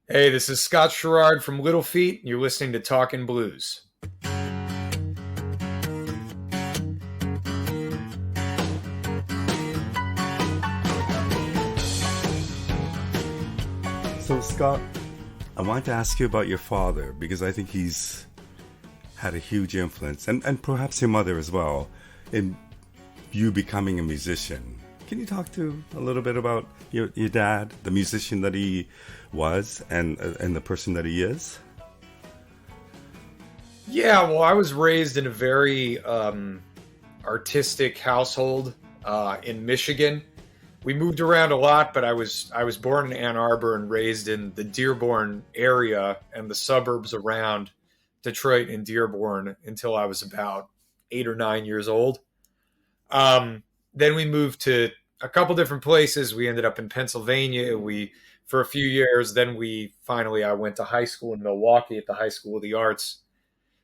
Hey, this is Scott Sharrard from Little Feat, and you're listening to Talkin' Blues. So, Scott, I want to ask you about your father because I think he's had a huge influence, and perhaps your mother as well, in you becoming a musician. Can you talk to a little bit about your dad, the musician that he was, and the person that he is? Yeah, well, I was raised in a very artistic household in Michigan. We moved around a lot, but I was born in Ann Arbor and raised in the Dearborn area and the suburbs around Detroit and Dearborn until I was about 8 or 9 years old. Then we moved to a couple different places. We ended up in Pennsylvania. We for a few years. Then we finally I went to high school in Milwaukee at the High School of the Arts.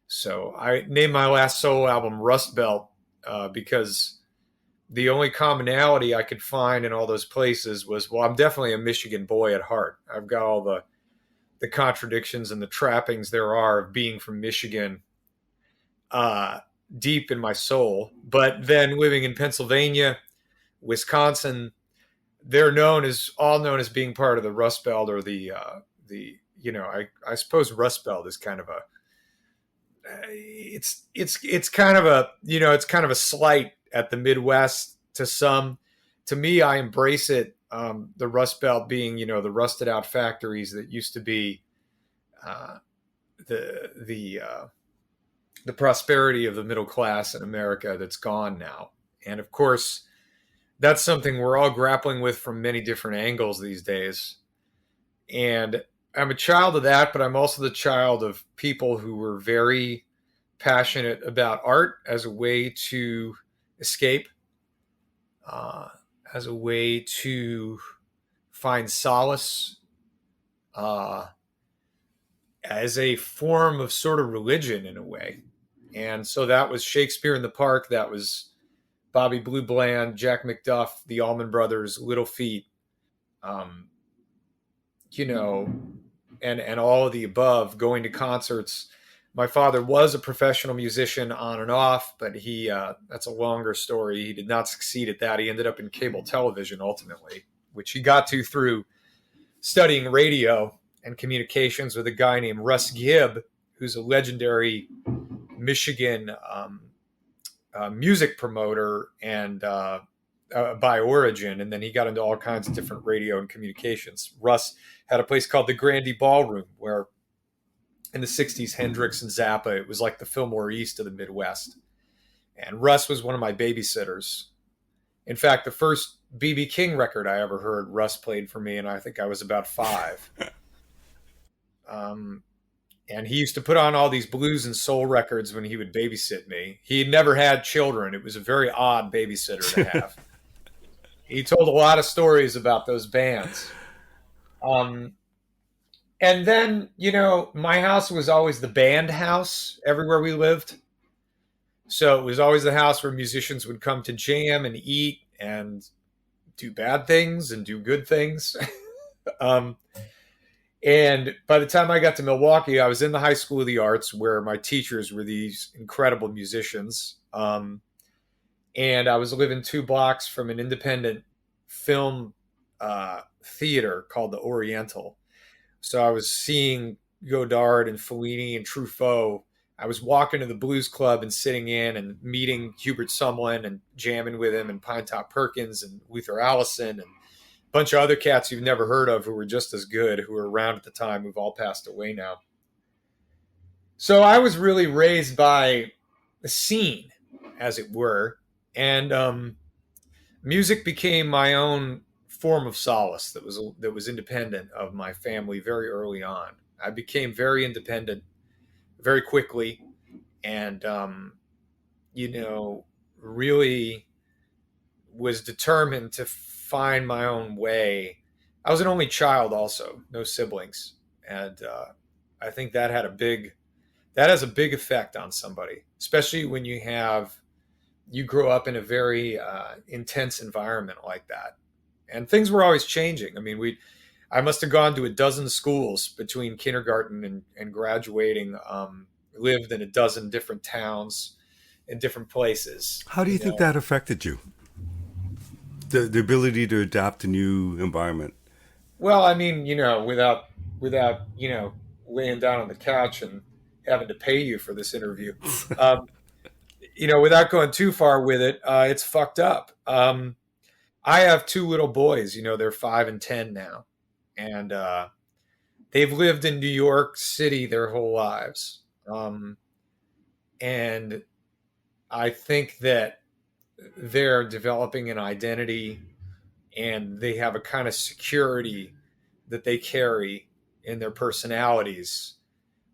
So I named my last solo album Rust Belt because the only commonality I could find in all those places was, well, I'm definitely a Michigan boy at heart. I've got all the contradictions and the trappings there are of being from Michigan uh, deep in my soul. But then living in Pennsylvania, Wisconsin, they're known as being part of the Rust Belt or the I suppose Rust Belt is kind of a it's kind of a it's kind of a slight at the Midwest to some. To me, I embrace it. The Rust Belt being the rusted out factories that used to be uh, the the prosperity of the middle class in America that's gone now. And of course, that's something we're all grappling with from many different angles these days. And I'm a child of that, but I'm also the child of people who were very passionate about art as a way to escape, uh, as a way to find solace, uh, as a form of sort of religion in a way. And so that was Shakespeare in the Park. That was Bobby Blue Bland, Jack McDuff, the Allman Brothers, Little Feat, um, you know, and all of the above. Going to concerts. My father was a professional musician on and off, but he that's a longer story. He did not succeed at that. He ended up in cable television ultimately, which he got to through studying radio and communications with a guy named Russ Gibb, who's a legendary Michigan music promoter and by origin, and then he got into all kinds of different radio and communications. Russ had a place called the Grandy Ballroom, where in the '60s, Hendrix and Zappa, it was like the Fillmore East of the Midwest. And Russ was one of my babysitters. In fact, the first BB King record I ever heard, Russ played for me, and I think I was about 5. Um, and he used to put on all these blues and soul records when he would babysit me. He had never had children. It was a very odd babysitter to have. He told a lot of stories about those bands. Um, and then, my house was always the band house everywhere we lived. So it was always the house where musicians would come to jam and eat and do bad things and do good things. um, and by the time I got to Milwaukee, I was in the High School of the Arts where my teachers were these incredible musicians. And I was living 2 blocks from an independent film theater called the Oriental. So I was seeing Godard and Fellini and Truffaut. I was walking to the blues club and sitting in and meeting Hubert Sumlin and jamming with him and Pine Top Perkins and Luther Allison and a bunch of other cats you've never heard of who were just as good, who were around at the time, who've all passed away now. So I was really raised by the scene, as it were, and music became my own form of solace that was independent of my family very early on. I became very independent very quickly, and you know, really was determined to find my own way. I was an only child, also no siblings, and I think that has a big effect on somebody, especially when you grow up in a very intense environment like that, and things were always changing. I mean, I must have gone to a dozen schools between kindergarten and graduating. Lived in a dozen different towns in different places. How do you think that affected you? The ability to adapt to new environment. Well, I mean, without laying down on the couch and having to pay you for this interview, um, without going too far with it, it's fucked up. I have two little boys. They're 5 and 10 now, and they've lived in New York City their whole lives. And I think that they're developing an identity, and they have a kind of security that they carry in their personalities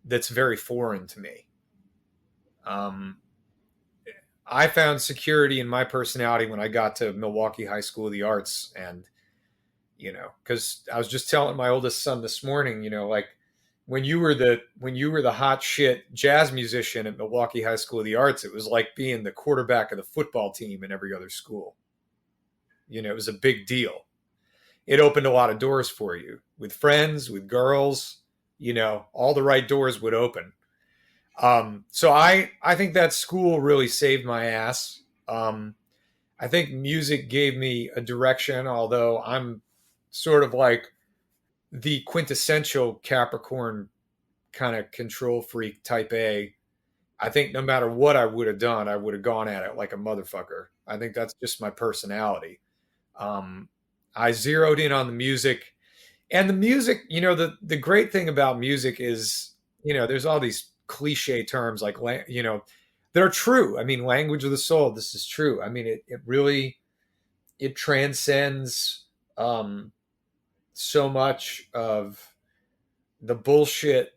that's very foreign to me. Um, I found security in my personality when I got to Milwaukee High School of the Arts, and because I was just telling my oldest son this morning, like when you were the hot shit jazz musician at Milwaukee High School of the Arts, it was like being the quarterback of the football team in every other school. It was a big deal. It opened a lot of doors for you with friends, with girls. All the right doors would open. So I think that school really saved my ass. I think music gave me a direction, although I'm sort of like the quintessential Capricorn kind of control freak type A. I think no matter what I would have done, I would have gone at it like a motherfucker. I think that's just my personality. Um, I zeroed in on the music, and the music. The great thing about music is, there's all these cliche terms like, they're true. I mean, language of the soul. This is true. I mean, it really it transcends so much of the bullshit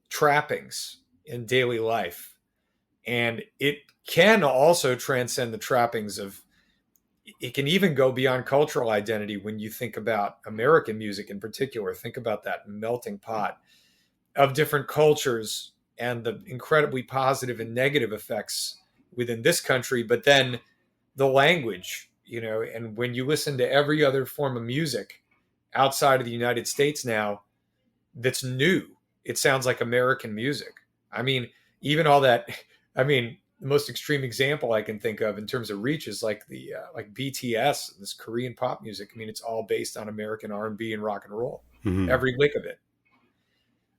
trappings in daily life, and it can also transcend the trappings of. It can even go beyond cultural identity when you think about American music in particular. Think about that melting pot of different cultures and the incredibly positive and negative effects within this country, but then the language, and when you listen to every other form of music outside of the United States now that's new, it sounds like American music. I mean, even all that, I mean, the most extreme example I can think of in terms of reach is like the like BTS, this Korean pop music. I mean, it's all based on American R&B and rock and roll, Hmm. every lick of it.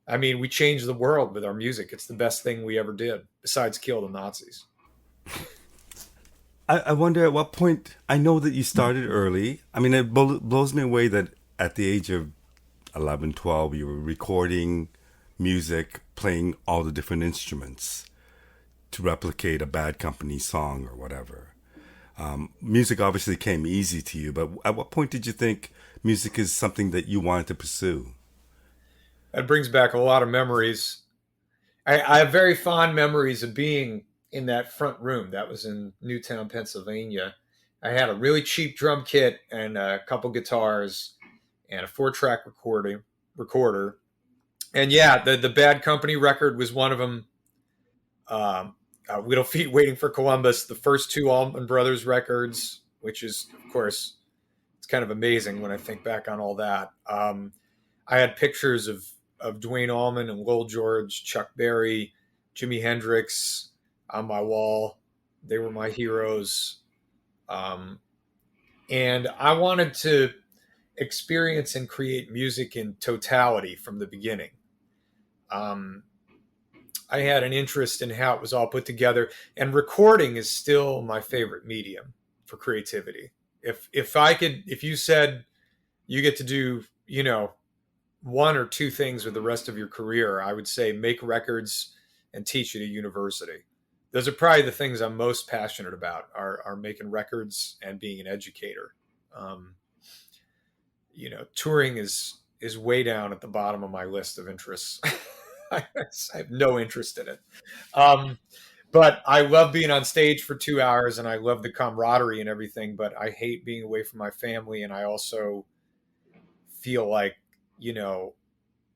I mean, we changed the world with our music. It's the best thing we ever did, besides kill the Nazis. I wonder at what point. I know that you started early. I mean, it blows me away that at the age of 11, 12, you were recording music, playing all the different instruments to replicate a Bad Company song or whatever. Music obviously came easy to you, but at what point did you think music is something that you wanted to pursue? That brings back a lot of memories. I have very fond memories of being in that front room. That was in Newtown, Pennsylvania. I had a really cheap drum kit and a couple guitars and a 4-track recorder. And yeah, the Bad Company record was one of them. Little Feet Waiting for Columbus, the first two Allman Brothers records, which is, of course, it's kind of amazing when I think back on all that. I had pictures of Dwayne Allman and Lowell George, Chuck Berry, Jimi Hendrix on my wall. They were my heroes. Um, and I wanted to experience and create music in totality from the beginning. Um, I had an interest in how it was all put together, and recording is still my favorite medium for creativity. If you said you get to do, one or two things with the rest of your career, I would say make records and teach at a university. Those are probably the things I'm most passionate about are making records and being an educator. Um, Touring is way down at the bottom of my list of interests. I have no interest in it. Um, but I love being on stage for 2 hours, and I love the camaraderie and everything, but I hate being away from my family. And I also feel like, you know,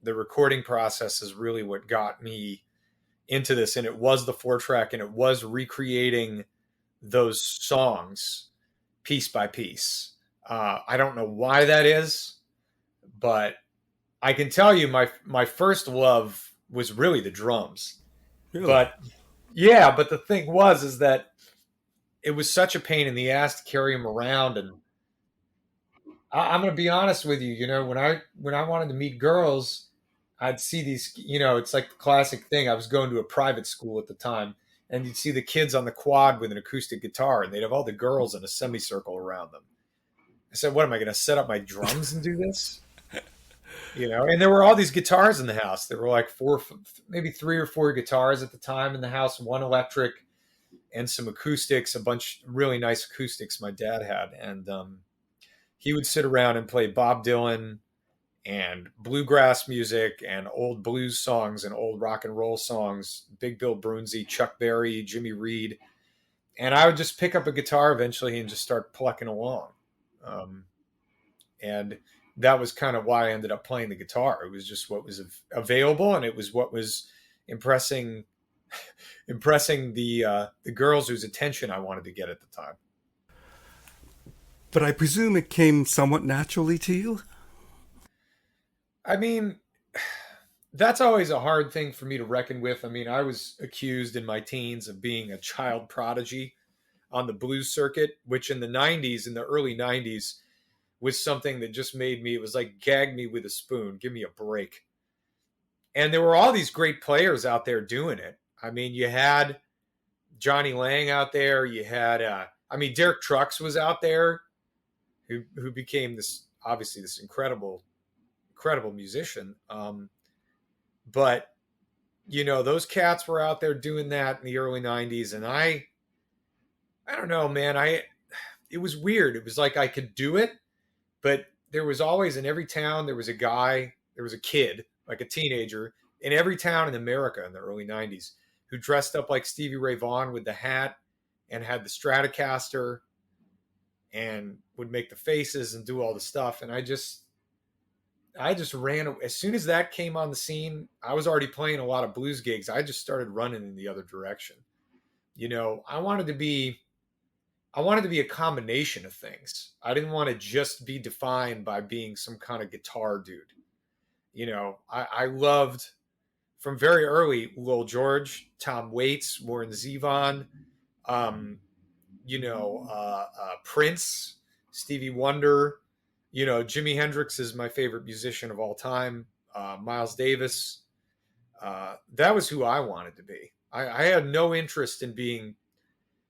the recording process is really what got me into this. And it was the 4-track, and it was recreating those songs piece by piece. I don't know why that is, But I can tell you my first love was really the drums. Really? But yeah, but the thing was is that it was such a pain in the ass to carry them around. And I'm going to be honest with you. When I wanted to meet girls, I'd see these. It's like the classic thing. I was going to a private school at the time, and you'd see the kids on the quad with an acoustic guitar, and they'd have all the girls in a semicircle around them. I said, "What am I going to set up my drums and do this?" And there were all these guitars in the house. There were like four, maybe three or four guitars at the time in the house, one electric and some acoustics, a bunch really nice acoustics my dad had. And he would sit around and play Bob Dylan and bluegrass music and old blues songs and old rock and roll songs, Big Bill Broonzy, Chuck Berry, Jimmy Reed. And I would just pick up a guitar eventually and just start plucking along. Um, and that was kind of why I ended up playing the guitar. It was just what was available, and it was what was impressing the girls whose attention I wanted to get at the time. But I presume it came somewhat naturally to you? I mean, that's always a hard thing for me to reckon with. I mean, I was accused in my teens of being a child prodigy on the blues circuit, which in the early 90s, was something that just made me, it was like gag me with a spoon, give me a break. And there were all these great players out there doing it. I mean, you had Johnny Lang out there. You had, Derek Trucks was out there, who became obviously this incredible, incredible musician. But those cats were out there doing that in the early '90s, and I don't know, man. It was weird. It was like I could do it, but there was always, in every town, there was a kid, like a teenager, in every town in America in the early '90s who dressed up like Stevie Ray Vaughan with the hat and had the Stratocaster and would make the faces and do all the stuff. And I just ran. As soon as that came on the scene, I was already playing a lot of blues gigs. I just started running in the other direction. I wanted to be a combination of things. I didn't want to just be defined by being some kind of guitar dude. I loved from very early Lil George, Tom Waits, Warren Zevon, um, Prince, Stevie Wonder. Jimi Hendrix is my favorite musician of all time. Miles Davis. That was who I wanted to be. I had no interest in being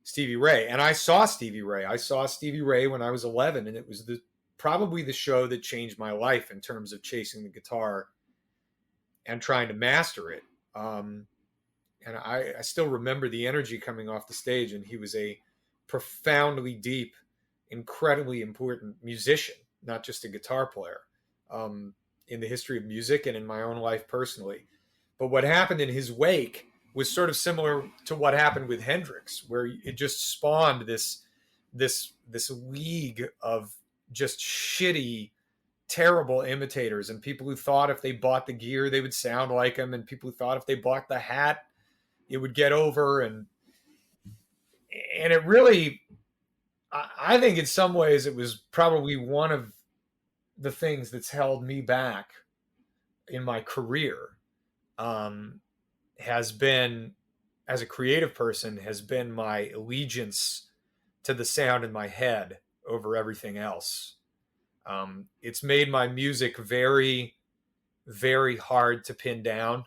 Stevie Ray. And I saw Stevie Ray. I saw Stevie Ray when I was 11, and it was probably the show that changed my life in terms of chasing the guitar and trying to master it. And I still remember the energy coming off the stage, and he was a profoundly deep, incredibly important musician, not just a guitar player, in the history of music and in my own life personally. But what happened in his wake was sort of similar to what happened with Hendrix, where it just spawned this league of just shitty, terrible imitators, and people who thought if they bought the gear they would sound like him, and people who thought if they bought the hat it would get over. And it really, I think in some ways it was probably one of the things that's held me back in my career, has been, as a creative person, has been my allegiance to the sound in my head over everything else. It's made my music very, very hard to pin down.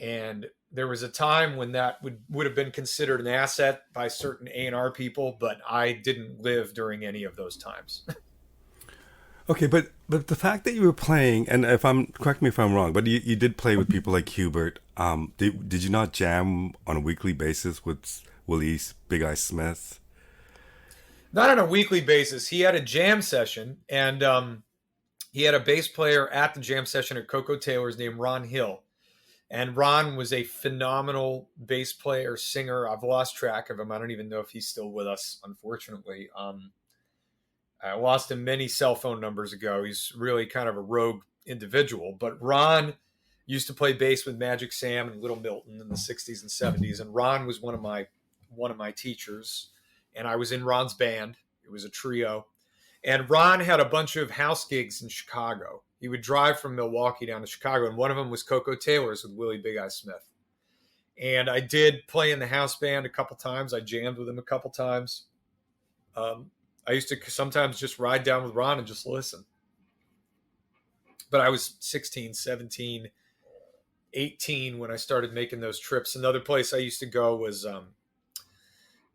And there was a time when that would have been considered an asset by certain A&R people, but I didn't live during any of those times. Okay, but the fact that you were playing, and if I'm correct me if I'm wrong, but you did play with people like Hubert. Did you not jam on a weekly basis with Willie Big Eye Smith? Not on a weekly basis. He had a jam session, and he had a bass player at the jam session at Coco Taylor's named Ron Hill. And Ron was a phenomenal bass player, singer. I've lost track of him. I don't even know if he's still with us, unfortunately. I lost him many cell phone numbers ago. He's really kind of a rogue individual. But Ron used to play bass with Magic Sam and Little Milton in the 60s and 70s. And Ron was one of my teachers. And I was in Ron's band. It was a trio. And Ron had a bunch of house gigs in Chicago. He would drive from Milwaukee down to Chicago, and one of them was Coco Taylor's with Willie Big Eye Smith. And I did play in the house band a couple times. I jammed with him a couple times. I used to sometimes just ride down with Ron and just listen. But I was 16, 17, 18 when I started making those trips. Another place I used to go was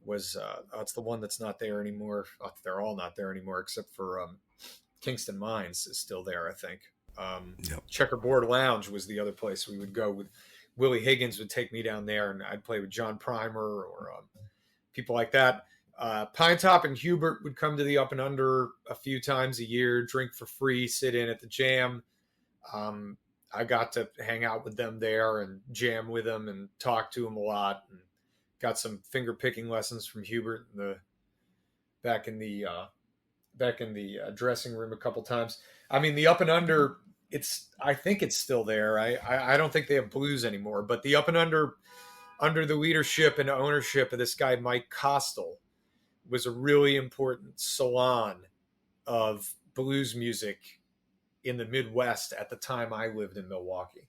it's the one that's not there anymore. They're all not there anymore except for Kingston Mines is still there, I think. Yep. Checkerboard Lounge was the other place we would go with. Willie Higgins would take me down there, and I'd play with John Primer or people like that. Pine Top and Hubert would come to the Up and Under a few times a year, drink for free, sit in at the jam. I got to hang out with them there and jam with them and talk to them a lot, and got some finger picking lessons from Hubert back in the dressing room a couple times. I mean, the Up and Under, I think it's still there. I don't think they have blues anymore, but the Up and Under the leadership and ownership of this guy Mike Costel was a really important salon of blues music in the Midwest at the time I lived in Milwaukee.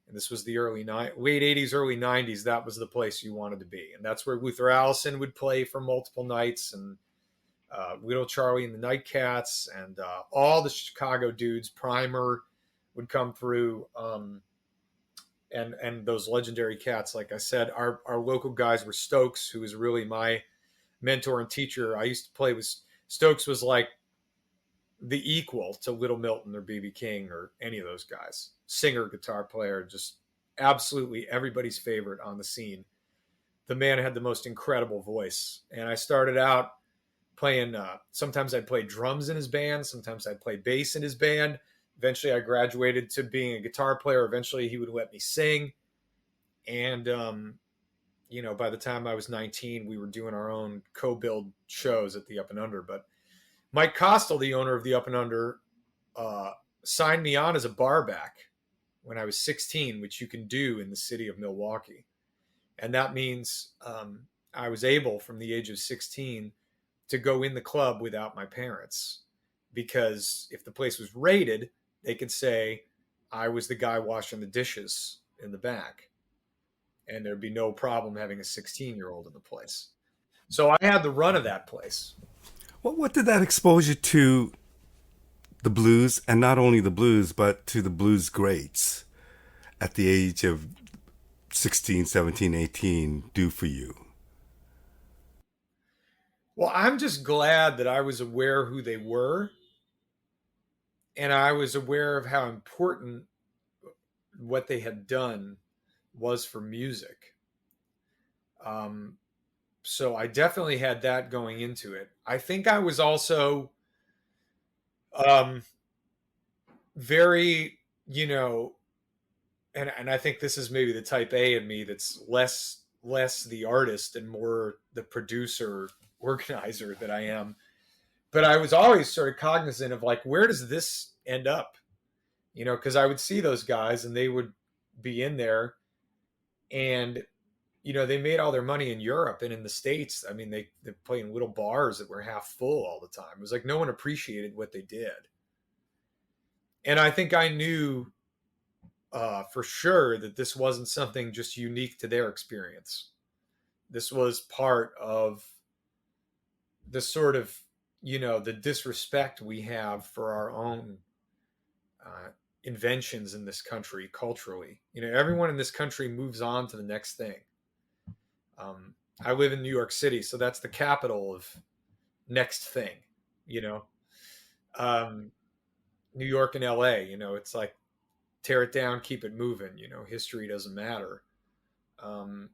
And this was the late 80s, early 90s. That was the place you wanted to be. And that's where Luther Allison would play for multiple nights, and Little Charlie and the Nightcats, and all the Chicago dudes. Primer would come through, and those legendary cats. Like I said, our local guys were Stokes, who was really my mentor and teacher. I used to play with Stokes. Was like the equal to Little Milton or B.B. King or any of those guys. Singer, guitar player, just absolutely everybody's favorite on the scene. The man had the most incredible voice. And I started out playing, sometimes I'd play drums in his band, sometimes I'd play bass in his band. Eventually I graduated to being a guitar player. Eventually he would let me sing. And, by the time I was 19, we were doing our own co-build shows at the Up and Under. But Mike Costel, the owner of the Up and Under, signed me on as a barback when I was 16, which you can do in the city of Milwaukee. And that means I was able, from the age of 16, to go in the club without my parents. Because if the place was raided, they could say I was the guy washing the dishes in the back. And there'd be no problem having a 16-year-old in the place. So I had the run of that place. Well, what did that expose you to the blues, and not only the blues, but to the blues greats at the age of 16, 17, 18 do for you? Well, I'm just glad that I was aware who they were, and I was aware of how important what they had done was for music. So I definitely had that going into it. I think I was also very, and I think this is maybe the type A in me that's less the artist and more the producer, organizer that I am. But I was always sort of cognizant of like, where does this end up? Because I would see those guys and they would be in there, and they made all their money in Europe and in the States. I mean, they play in little bars that were half full all the time. It was like no one appreciated what they did. And I think I knew for sure that this wasn't something just unique to their experience. This was part of the sort of, the disrespect we have for our own inventions in this country culturally. Everyone in this country moves on to the next thing. I live in New York City, so that's the capital of next thing, New York and LA, it's like tear it down, keep it moving, history doesn't matter. And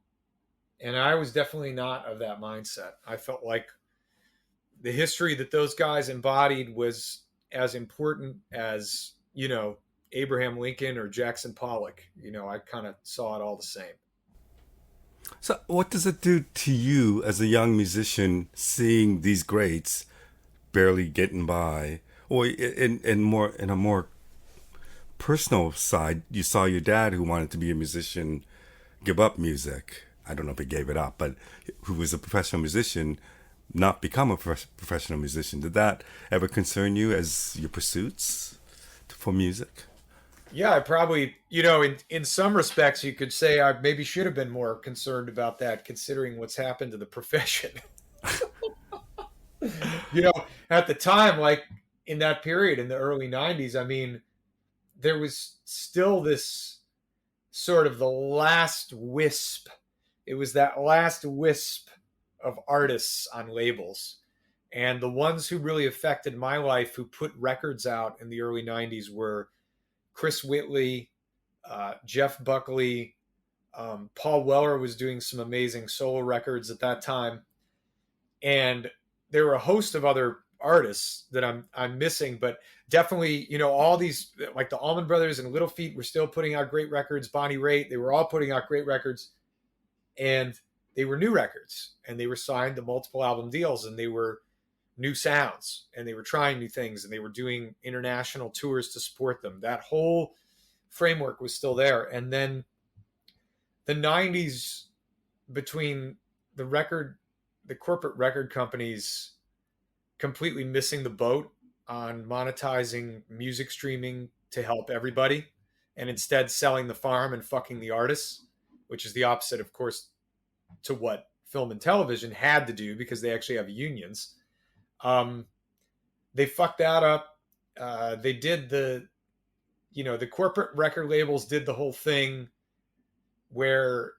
I was definitely not of that mindset. I felt like the history that those guys embodied was as important as, Abraham Lincoln or Jackson Pollock. I kind of saw it all the same. So what does it do to you as a young musician seeing these greats barely getting by? Or in a more personal side, you saw your dad, who wanted to be a musician, give up music. I don't know if he gave it up, but who was a professional musician, not become a professional musician. Did that ever concern you as your pursuits for music? Yeah, I probably, in some respects, you could say I maybe should have been more concerned about that, considering what's happened to the profession. you know, at the time, like in that period in the early 90s, I mean, there was still this sort of the last wisp. It was that last wisp of artists on labels. And the ones who really affected my life, who put records out in the early 90s, were Chris Whitley, Jeff Buckley. Paul Weller was doing some amazing solo records at that time. And there were a host of other artists that I'm missing, but definitely, all these like the Allman Brothers and Little Feat were still putting out great records. Bonnie Raitt, they were all putting out great records, and they were new records, and they were signed to multiple album deals, and they were new sounds, and they were trying new things, and they were doing international tours to support them. That whole framework was still there. And then the 90s, between the record the corporate record companies completely missing the boat on monetizing music streaming to help everybody, and instead selling the farm and fucking the artists, which is the opposite, of course, to what film and television had to do because they actually have unions. Um, they fucked that up. They did the corporate record labels did the whole thing where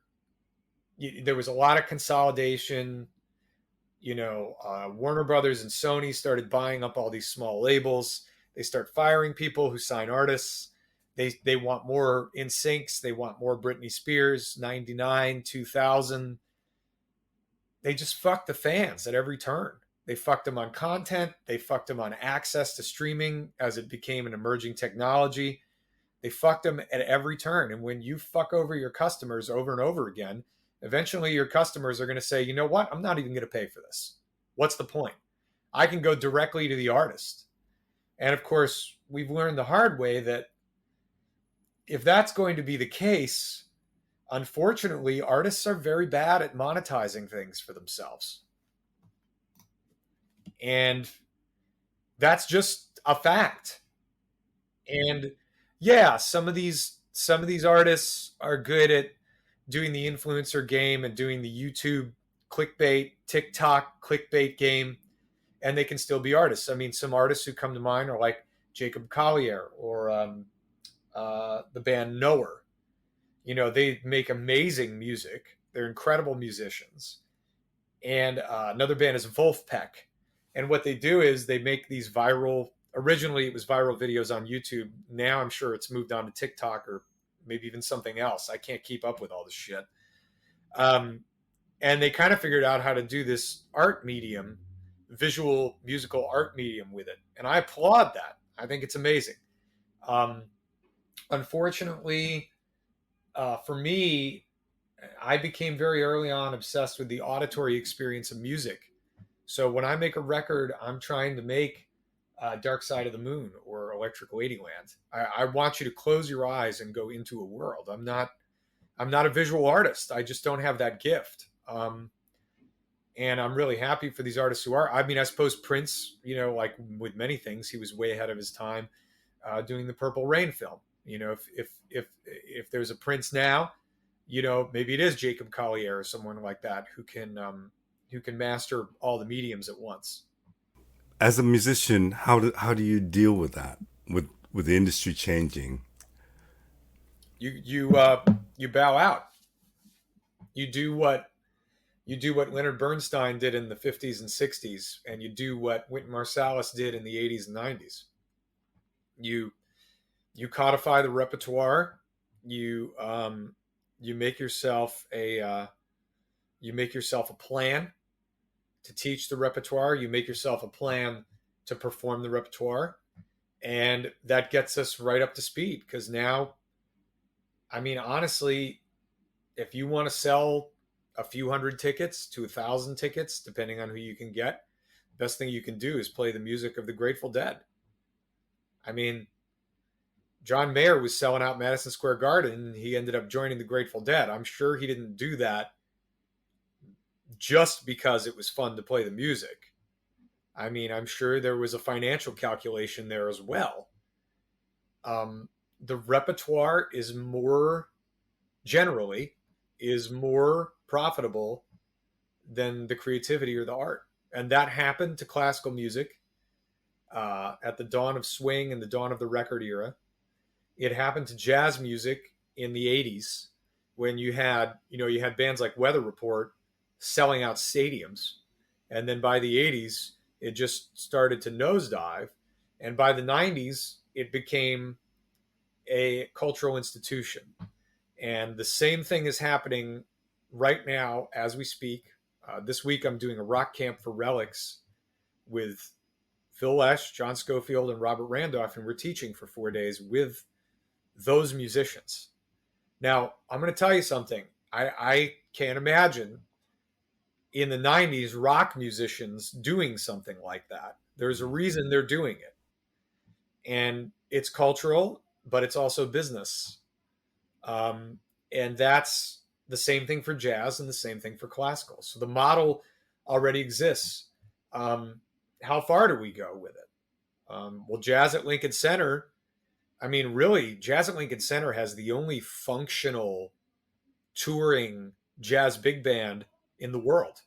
there was a lot of consolidation. Warner Brothers and Sony started buying up all these small labels. They start firing people who sign artists. They want more NSYNCs. They want more Britney Spears, 99, 2000. They just fucked the fans at every turn. They fucked them on content. They fucked them on access to streaming as it became an emerging technology. They fucked them at every turn. And when you fuck over your customers over and over again, eventually your customers are going to say, you know what? I'm not even going to pay for this. What's the point? I can go directly to the artist. And of course, we've learned the hard way that if that's going to be the case, unfortunately, artists are very bad at monetizing things for themselves. And that's just a fact. And yeah, some of these artists are good at doing the influencer game and doing the YouTube clickbait, TikTok clickbait game, and they can still be artists. I mean, some artists who come to mind are like Jacob Collier or the band Knower. They make amazing music. They're incredible musicians. And another band is Wolfpack. And what they do is they make these originally it was viral videos on YouTube. Now I'm sure it's moved on to TikTok or maybe even something else. I can't keep up with all this shit. And they kind of figured out how to do this art medium, visual musical art medium with it. And I applaud that. I think it's amazing. Unfortunately, for me, I became very early on obsessed with the auditory experience of music. So when I make a record, I'm trying to make Dark Side of the Moon or Electric Ladyland. I want you to close your eyes and go into a world. I'm not a visual artist. I just don't have that gift. And I'm really happy for these artists who are. I mean, I suppose Prince, like with many things, he was way ahead of his time doing the Purple Rain film. If there's a Prince now, maybe it is Jacob Collier or someone like that who can master all the mediums at once. As a musician, how do you deal with that, with the industry changing? You bow out. You do what Leonard Bernstein did in the 50s and 60s, and you do what Wynton Marsalis did in the 80s and 90s. You codify the repertoire. You make yourself a plan to teach the repertoire. You make yourself a plan to perform the repertoire, and that gets us right up to speed. Because now, I mean, honestly, if you want to sell a few hundred tickets to 1,000 tickets, depending on who you can get, best thing you can do is play the music of the Grateful Dead. I mean, John Mayer was selling out Madison Square Garden. He ended up joining the Grateful Dead. I'm sure he didn't do that just because it was fun to play the music. I mean, I'm sure there was a financial calculation there as well. Um, the repertoire is more generally is more profitable than the creativity or the art, and that happened to classical music at the dawn of swing and the dawn of the record era. It happened to jazz music in the 80s when you had bands like Weather Report selling out stadiums. And then by the 80s, it just started to nosedive. And by the 90s, it became a cultural institution. And the same thing is happening right now as we speak. This week, I'm doing a rock camp for Relics with Phil Lesh, John Schofield, and Robert Randolph, and we're teaching for 4 days with those musicians. Now, I'm going to tell you something. I can't imagine in the 90s rock musicians doing something like that. There's a reason they're doing it. And it's cultural, but it's also business. Um, and that's the same thing for jazz and the same thing for classical. So the model already exists. How far do we go with it? Well, Jazz at Lincoln Center, I mean, really, Jazz at Lincoln Center has the only functional touring jazz big band in the world.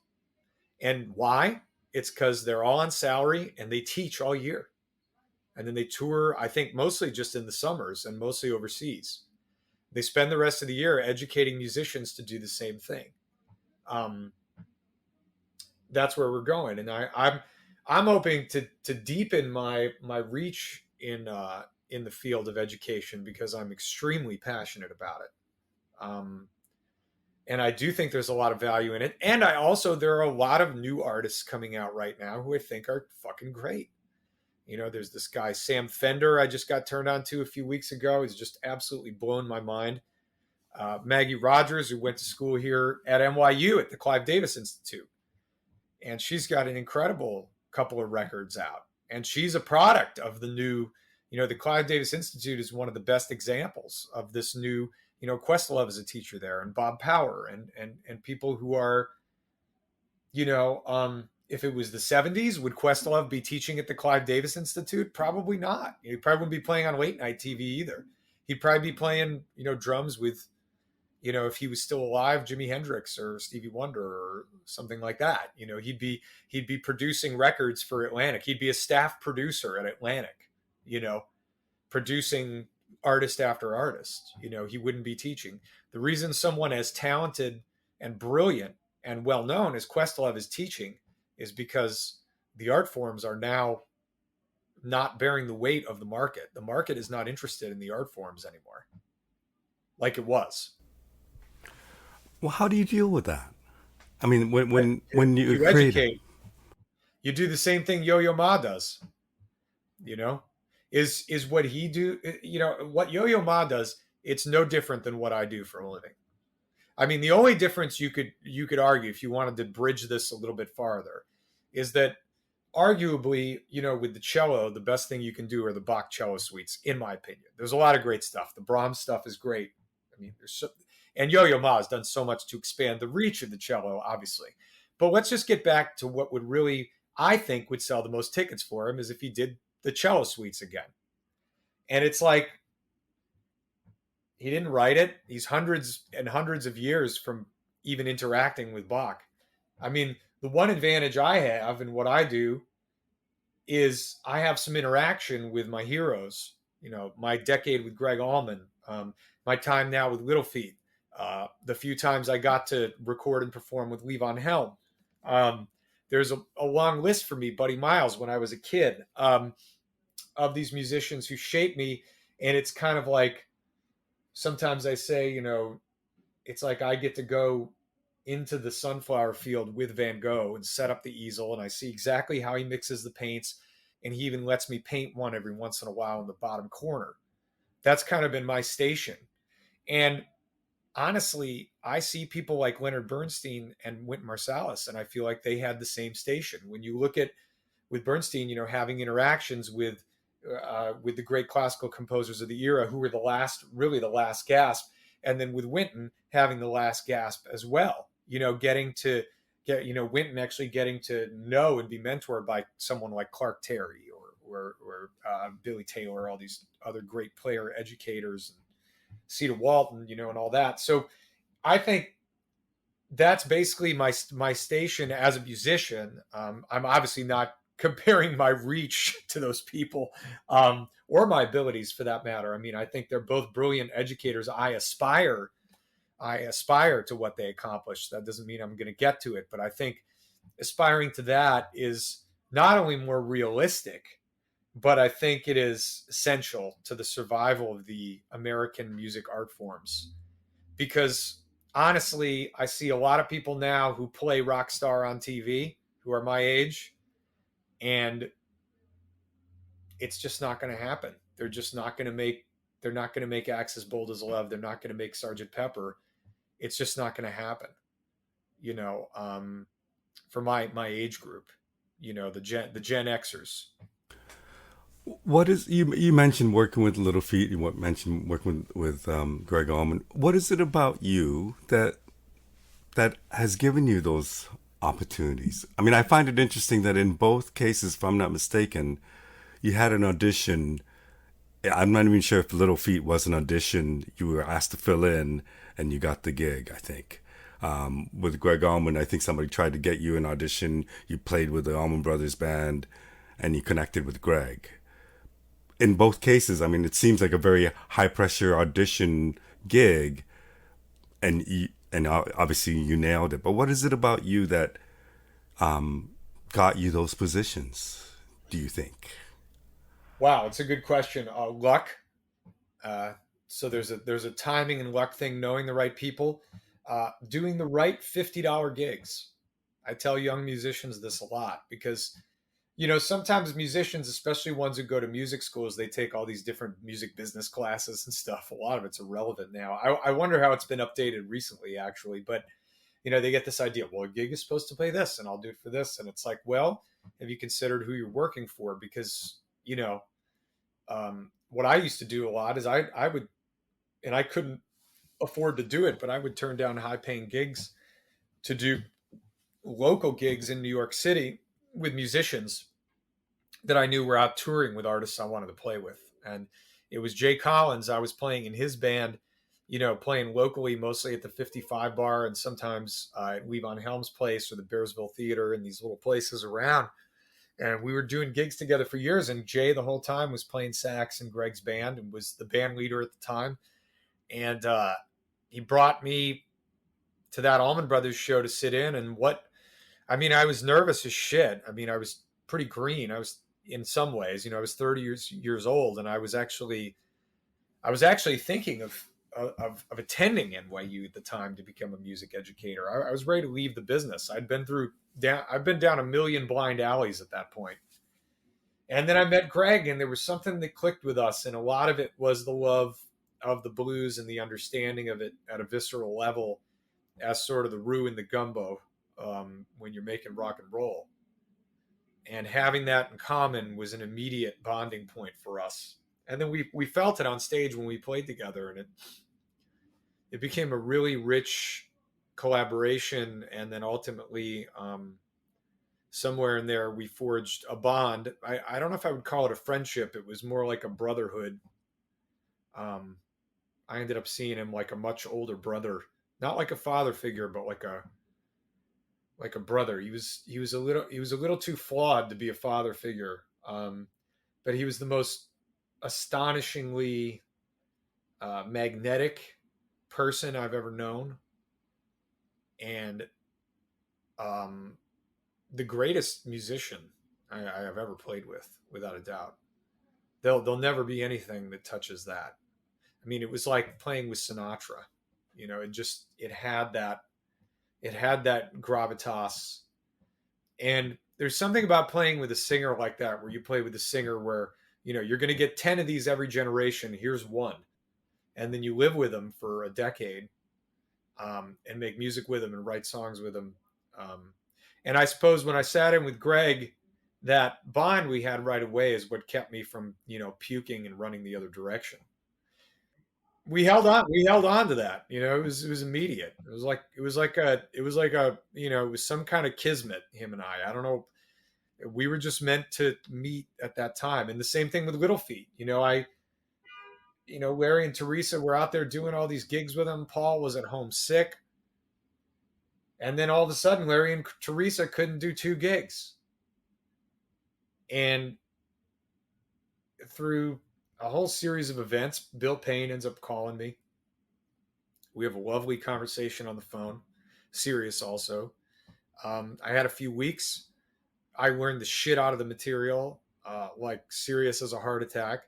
And why? It's because they're all on salary and they teach all year. And then they tour, I think, mostly just in the summers and mostly overseas. They spend the rest of the year educating musicians to do the same thing. Um, that's where we're going, and I'm hoping to deepen my reach in the field of education because I'm extremely passionate about it. Um, and I do think there's a lot of value in it. And there are a lot of new artists coming out right now who I think are fucking great. There's this guy Sam Fender I just got turned on to a few weeks ago. He's just absolutely blown my mind. Maggie Rogers, who went to school here at NYU at the Clive Davis Institute, and she's got an incredible couple of records out. And she's a product of the new, the Clive Davis Institute is one of the best examples of this new. Questlove is a teacher there, and Bob Power, and people who are, if it was the 70s, would Questlove be teaching at the Clive Davis Institute? Probably not. He probably wouldn't be playing on late night TV either. He'd probably be playing, drums with, if he was still alive, Jimi Hendrix or Stevie Wonder or something like that. He'd be producing records for Atlantic. He'd be a staff producer at Atlantic, producing artist after artist. He wouldn't be teaching. The reason someone as talented and brilliant and well known as Questlove is teaching is because the art forms are now not bearing the weight of the market. The market is not interested in the art forms anymore, like it was. Well, how do you deal with that? I mean, when you create, educate, you do the same thing Yo-Yo Ma does. Is what he do? What Yo-Yo Ma does. It's no different than what I do for a living. I mean, the only difference you could argue, if you wanted to bridge this a little bit farther, is that arguably, with the cello, the best thing you can do are the Bach cello suites, in my opinion. There's a lot of great stuff. The Brahms stuff is great. I mean, and Yo-Yo Ma has done so much to expand the reach of the cello, obviously. But let's just get back to what would really, I think, would sell the most tickets for him is if he did the cello suites again. And it's like, he didn't write it. He's hundreds and hundreds of years from even interacting with Bach. I mean, the one advantage I have in what I do is I have some interaction with my heroes. My decade with Greg Allman, my time now with Little Feat, the few times I got to record and perform with Levon Helm. There's a long list for me, Buddy Miles, when I was a kid, of these musicians who shaped me. And it's kind of like, sometimes I say, it's like I get to go into the sunflower field with Van Gogh and set up the easel, and I see exactly how he mixes the paints, and he even lets me paint one every once in a while in the bottom corner. That's kind of been my station. And honestly, I see people like Leonard Bernstein and Wynton Marsalis, and I feel like they had the same station. When you look at, with Bernstein, having interactions with the great classical composers of the era who were the last gasp, and then with Wynton having the last gasp as well, getting to Wynton actually getting to know and be mentored by someone like Clark Terry or Billy Taylor, all these other great player educators, and Cedar Walton, and all that. So I think that's basically my station as a musician. I'm obviously not comparing my reach to those people, or my abilities for that matter. I mean, I think they're both brilliant educators. I aspire to what they accomplished. That doesn't mean I'm going to get to it, but I think aspiring to that is not only more realistic, but I think it is essential to the survival of the American music art forms. Because honestly, I see a lot of people now who play rock star on TV who are my age, and it's just not going to happen. They're just not going to make. They're not going to make Axis Bold as Love. They're not going to make Sergeant Pepper. It's just not going to happen. You know, for my age group, the Gen Xers. What is you mentioned working with Little Feat? You mentioned working with Greg Allman. What is it about you that has given you those opportunities? I mean, I find it interesting that in both cases, if I'm not mistaken, you had an audition. I'm not even sure if Little Feat was an audition. You were asked to fill in, and you got the gig. I think. With Greg Allman, I think somebody tried to get you an audition. You played with the Allman Brothers band, and you connected with Greg. In both cases, I mean, it seems like a very high pressure audition gig, and obviously you nailed it. But what is it about you that got you those positions? Do you think? Wow, it's a good question. Luck. Uh, so there's a timing and luck thing. Knowing the right people, doing the right $50 gigs. I tell young musicians this a lot because sometimes musicians, especially ones who go to music schools, they take all these different music business classes and stuff. A lot of it's irrelevant now. I wonder how it's been updated recently, actually. But they get this idea. Well, a gig is supposed to play this, and I'll do it for this. And it's like, well, have you considered who you're working for? Because what I used to do a lot is I would, and I couldn't afford to do it, but I would turn down high paying gigs to do local gigs in New York City with musicians that I knew were out touring with artists I wanted to play with. And it was Jay Collins. I was playing in his band, playing locally, mostly at the 55 bar and sometimes at Levon Helm's place or the Bearsville Theater and these little places around. And we were doing gigs together for years. And Jay, the whole time, was playing sax in Greg's band and was the band leader at the time. And he brought me to that Allman Brothers show to sit in. And I was nervous as shit. I mean, I was pretty green. I was in some ways, I was 30 years old, and I was actually thinking of attending NYU at the time to become a music educator. I was ready to leave the business. I've been down a million blind alleys at that point. And then I met Greg, and there was something that clicked with us, and a lot of it was the love of the blues and the understanding of it at a visceral level as sort of the roux in the gumbo when you're making rock and roll. And having that in common was an immediate bonding point for us. And then we felt it on stage when we played together, and it became a really rich collaboration. And then ultimately, somewhere in there, we forged a bond. I don't know if I would call it a friendship. It was more like a brotherhood. I ended up seeing him like a much older brother, not like a father figure, but like a brother. He was a little too flawed to be a father figure, but he was the most astonishingly magnetic person I've ever known, and the greatest musician I have ever played with, without a doubt. There'll never be anything that touches that. I mean, it was like playing with Sinatra. It had that gravitas. And there's something about playing with a singer like that, where you play with a singer where, you're going to get 10 of these every generation. Here's one. And then you live with them for a decade, and make music with them and write songs with them. And I suppose when I sat in with Greg, that bond we had right away is what kept me from, puking and running the other direction. We held on to that. You know, it was immediate. It was some kind of kismet. Him and I don't know. We were just meant to meet at that time. And the same thing with Little Feat. Larry and Teresa were out there doing all these gigs with him. Paul was at home sick. And then all of a sudden, Larry and Teresa couldn't do two gigs. And through a whole series of events, Bill Payne ends up calling me. We have a lovely conversation on the phone. Serious also. I had a few weeks. I learned the shit out of the material, like serious as a heart attack.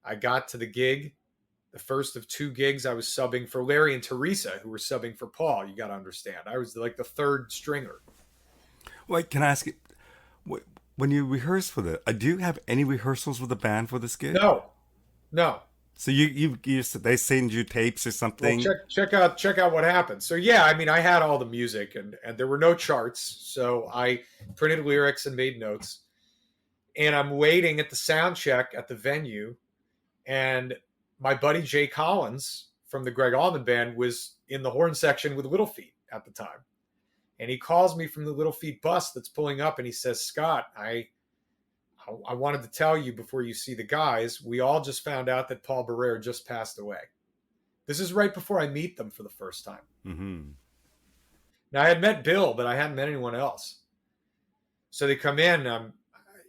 I got to the gig. The first of two gigs, I was subbing for Larry and Teresa, who were subbing for Paul. You got to understand. I was like the third stringer. Wait, can I ask you, when you rehearse for the, do you have any rehearsals with the band for this gig? No, no. So they send you tapes or Well, something? check out what happened. So yeah, I mean, I had all the music, and there were no charts, so I printed lyrics and made notes. And I'm waiting at the sound check at the venue, and my buddy Jay Collins from the Greg Allman Band was in the horn section with Little Feat at the time, and he calls me from the Little Feat bus that's pulling up, and he says, "Scott, I wanted to tell you before you see the guys, we all just found out that Paul Barrere just passed away." This is right before I meet them for the first time. Mm-hmm. Now I had met Bill, but I hadn't met anyone else. So they come in.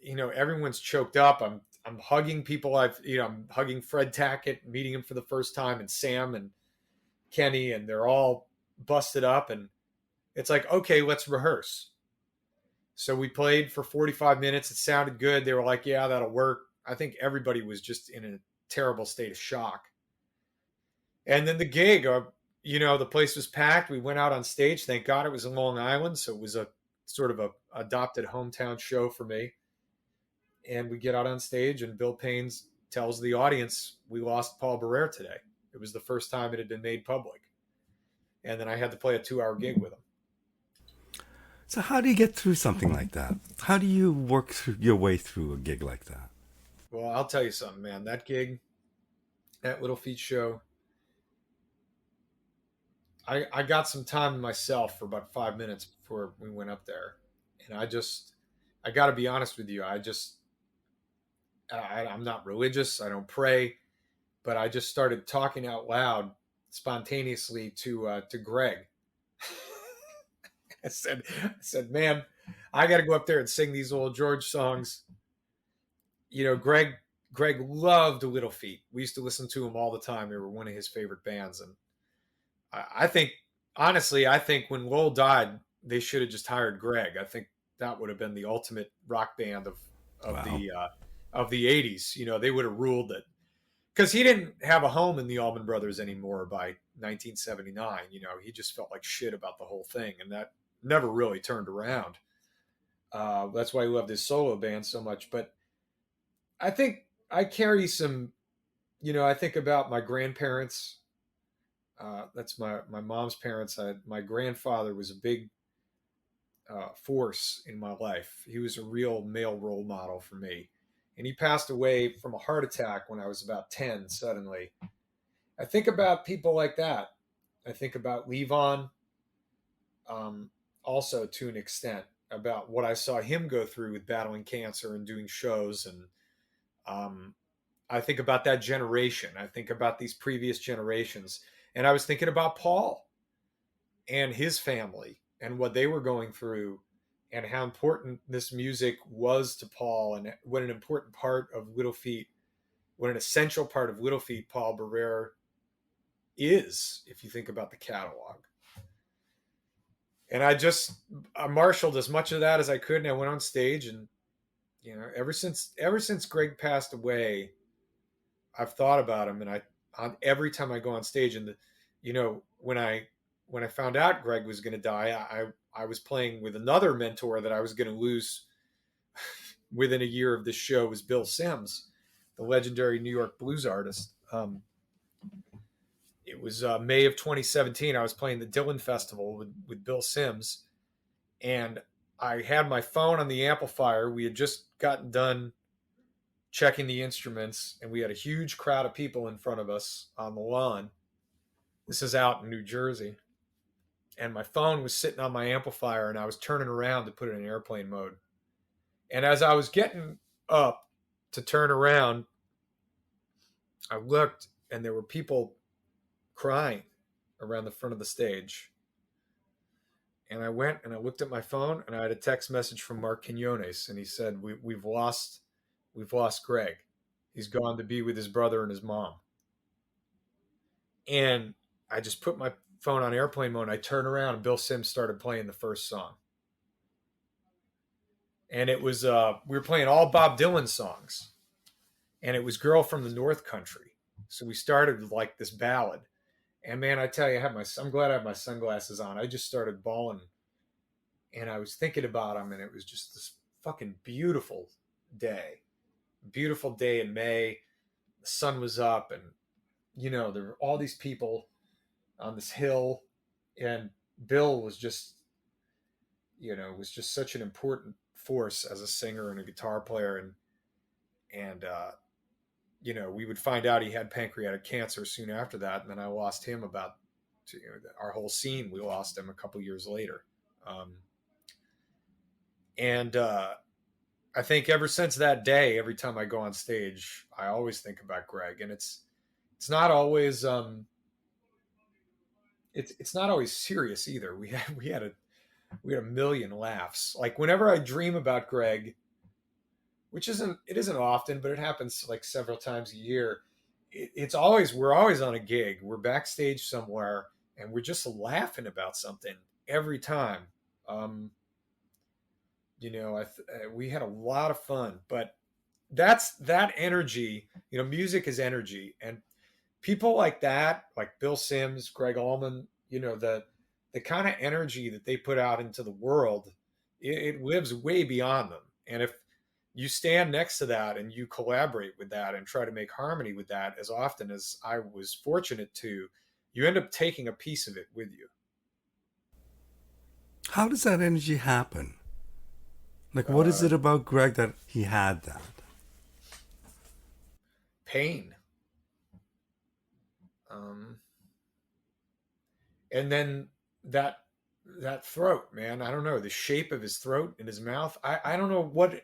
Everyone's choked up. I'm hugging people. I'm hugging Fred Tackett, meeting him for the first time, and Sam and Kenny, and they're all busted up. And it's like, okay, let's rehearse. So we played for 45 minutes. It sounded good. They were like, yeah, that'll work. I think everybody was just in a terrible state of shock. And then the gig, the place was packed. We went out on stage. Thank God it was in Long Island. So it was a sort of a adopted hometown show for me. And we get out on stage, and Bill Payne tells the audience, we lost Paul Barrere today. It was the first time it had been made public. And then I had to play a 2-hour gig with him. So how do you get through something like that? How do you work your way through a gig like that? Well, I'll tell you something, man. That gig, that Little Feat show, I got some time myself for about 5 minutes before we went up there. And I got to be honest with you. I'm not religious. I don't pray, but I just started talking out loud spontaneously to Greg. I said, man, I got to go up there and sing these old George songs. Greg loved Little Feat. We used to listen to him all the time. They were one of his favorite bands. And I think, honestly, when Lowell died, they should have just hired Greg. I think that would have been the ultimate rock band of Wow. the 80s. They would have ruled it, because he didn't have a home in the Allman Brothers anymore by 1979. He just felt like shit about the whole thing, and that never really turned around. That's why he loved his solo band so much. But I think I carry some, I think about my grandparents. That's my mom's parents. My grandfather was a big force in my life. He was a real male role model for me. And he passed away from a heart attack when I was about 10 suddenly. I think about people like that. I think about Levon, also to an extent, about what I saw him go through with battling cancer and doing shows. And I think about that generation. I think about these previous generations. And I was thinking about Paul and his family and what they were going through, and how important this music was to Paul, and what an important part of Little Feat, what an essential part of Little Feat Paul Barrere is, if you think about the catalog. And I marshaled as much of that as I could, and I went on stage. And ever since Greg passed away, I've thought about him, and every time I go on stage, and when I found out Greg was going to die, I was playing with another mentor that I was going to lose within a year of this show, was Bill Sims, the legendary New York blues artist. It was May of 2017. I was playing the Dylan Festival with Bill Sims, and I had my phone on the amplifier. We had just gotten done checking the instruments, and we had a huge crowd of people in front of us on the lawn. This is out in New Jersey. And my phone was sitting on my amplifier, and I was turning around to put it in airplane mode. And as I was getting up to turn around, I looked, and there were people crying around the front of the stage. And I went and I looked at my phone, and I had a text message from Mark Quinones, and he said, we've lost Greg. He's gone to be with his brother and his mom. And I just put my phone on airplane mode, and I turned around, and Bill Sims started playing the first song. And it was we were playing all Bob Dylan songs, and it was "Girl from the North Country." So we started with like this ballad, and man, I tell you, I'm glad I have my sunglasses on. I just started bawling, and I was thinking about him, and it was just this fucking beautiful day in May. The sun was up, and there were all these people on this hill, and Bill was just such an important force as a singer and a guitar player, and we would find out he had pancreatic cancer soon after that, and then I lost him our whole scene. We lost him a couple years later, and I think ever since that day, every time I go on stage, I always think about Greg, and it's not always it's not always serious either. We had a million laughs. Like whenever I dream about Greg, which isn't often, but it happens like several times a year. We're always on a gig. We're backstage somewhere, and we're just laughing about something every time. Um, we had a lot of fun, but that energy. Music is energy, and people like that, like Bill Sims, Greg Allman, the kind of energy that they put out into the world, it lives way beyond them. And if you stand next to that and you collaborate with that and try to make harmony with that as often as I was fortunate to, you end up taking a piece of it with you. How does that energy happen? Like, what is Uh, it about Greg that he had that? Pain. Um, and then that that throat, man. I don't know the shape of his throat and his mouth. I don't know what.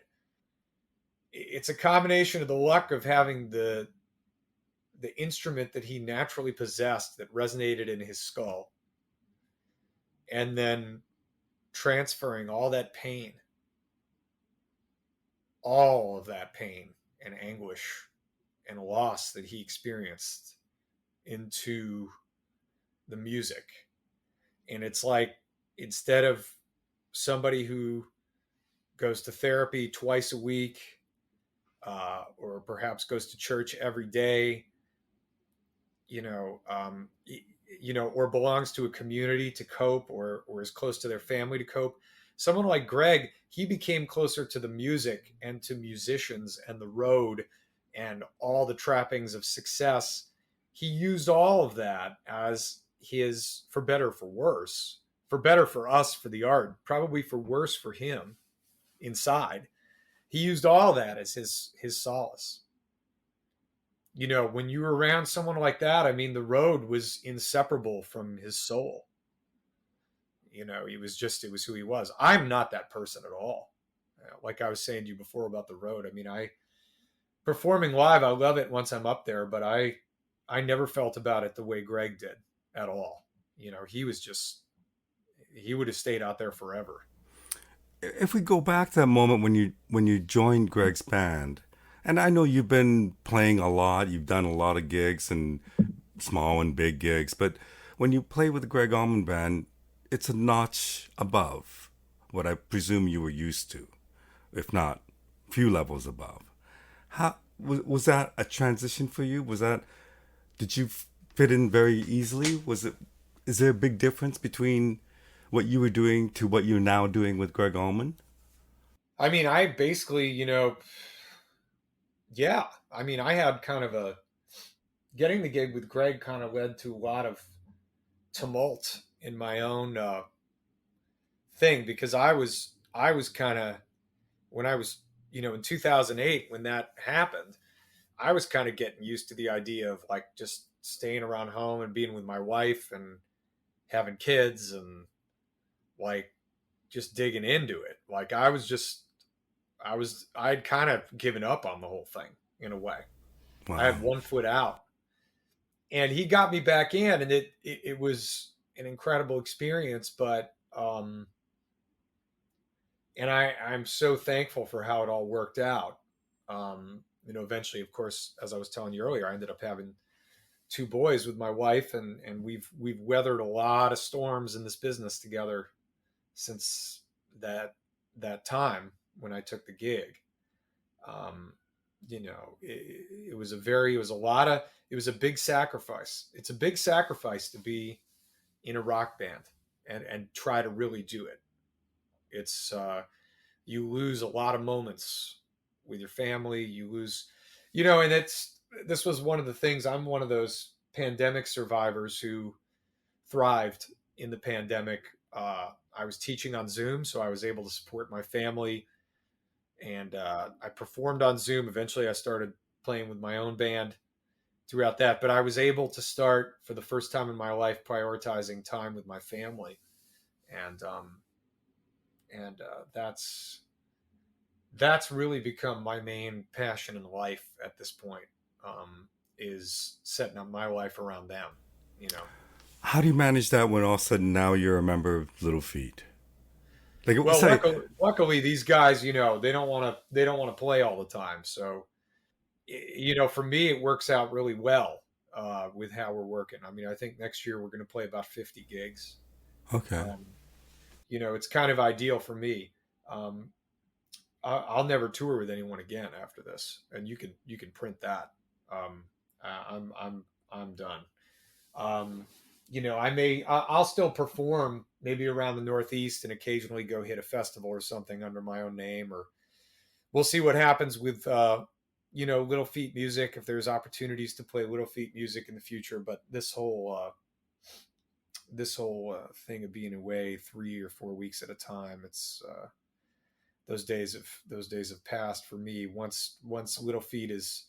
It's a combination of the luck of having the instrument that he naturally possessed that resonated in his skull, and then transferring all of that pain and anguish and loss that he experienced into the music. And it's like, instead of somebody who goes to therapy twice a week, or perhaps goes to church every day, or belongs to a community to cope, or is close to their family to cope. Someone like Greg, he became closer to the music and to musicians and the road and all the trappings of success. He used all of that as his, for better, for worse, for better for us, for the art, probably for worse for him inside. He used all that as his solace. When you were around someone like that, I mean, the road was inseparable from his soul. It was who he was. I'm not that person at all. Like I was saying to you before about the road. I mean, performing live, I love it once I'm up there, but I never felt about it the way Greg did at all. He would have stayed out there forever. If we go back to that moment when you joined Greg's band, and I know you've been playing a lot, you've done a lot of gigs and small and big gigs, but when you play with the Greg Allman Band, it's a notch above what I presume you were used to, if not a few levels above. How was that a transition for you? Did you fit in very easily? Is there a big difference between what you were doing to what you're now doing with Greg Allman? I mean, I basically, yeah. I mean, I had kind of getting the gig with Greg kind of led to a lot of tumult in my own thing, because I was kind of, when I was in 2008 when that happened, I was kind of getting used to the idea of like just staying around home and being with my wife and having kids and like just digging into it. Like I'd kind of given up on the whole thing in a way. I had Wow. one foot out, and he got me back in, and it was an incredible experience. But and I'm so thankful for how it all worked out. Eventually, of course, as I was telling you earlier, I ended up having two boys with my wife, and we've weathered a lot of storms in this business together since that time when I took the gig. Um, it was a big sacrifice. It's a big sacrifice to be in a rock band and try to really do it. It's you lose a lot of moments with your family. You lose, and this was one of the things. I'm one of those pandemic survivors who thrived in the pandemic. I was teaching on Zoom, so I was able to support my family, and I performed on Zoom. Eventually, I started playing with my own band throughout that, but I was able to start for the first time in my life prioritizing time with my family, and that's really become my main passion in life at this point. Is setting up my life around them, you know. How do you manage that when all of a sudden now you're a member of Little Feat? Like, Well, sorry. luckily these guys, they don't want to play all the time. So, for me, it works out really well with how we're working. I mean, I think next year we're going to play about 50 gigs. Okay. Um, it's kind of ideal for me. Um, I'll never tour with anyone again after this, and you can print that. Um, I'm done. Um, I'll still perform maybe around the Northeast and occasionally go hit a festival or something under my own name, or we'll see what happens with Little Feat music, if there's opportunities to play Little Feat music in the future. But this whole thing of being away 3 or 4 weeks at a time, it's those days have passed for me. Once Little Feat is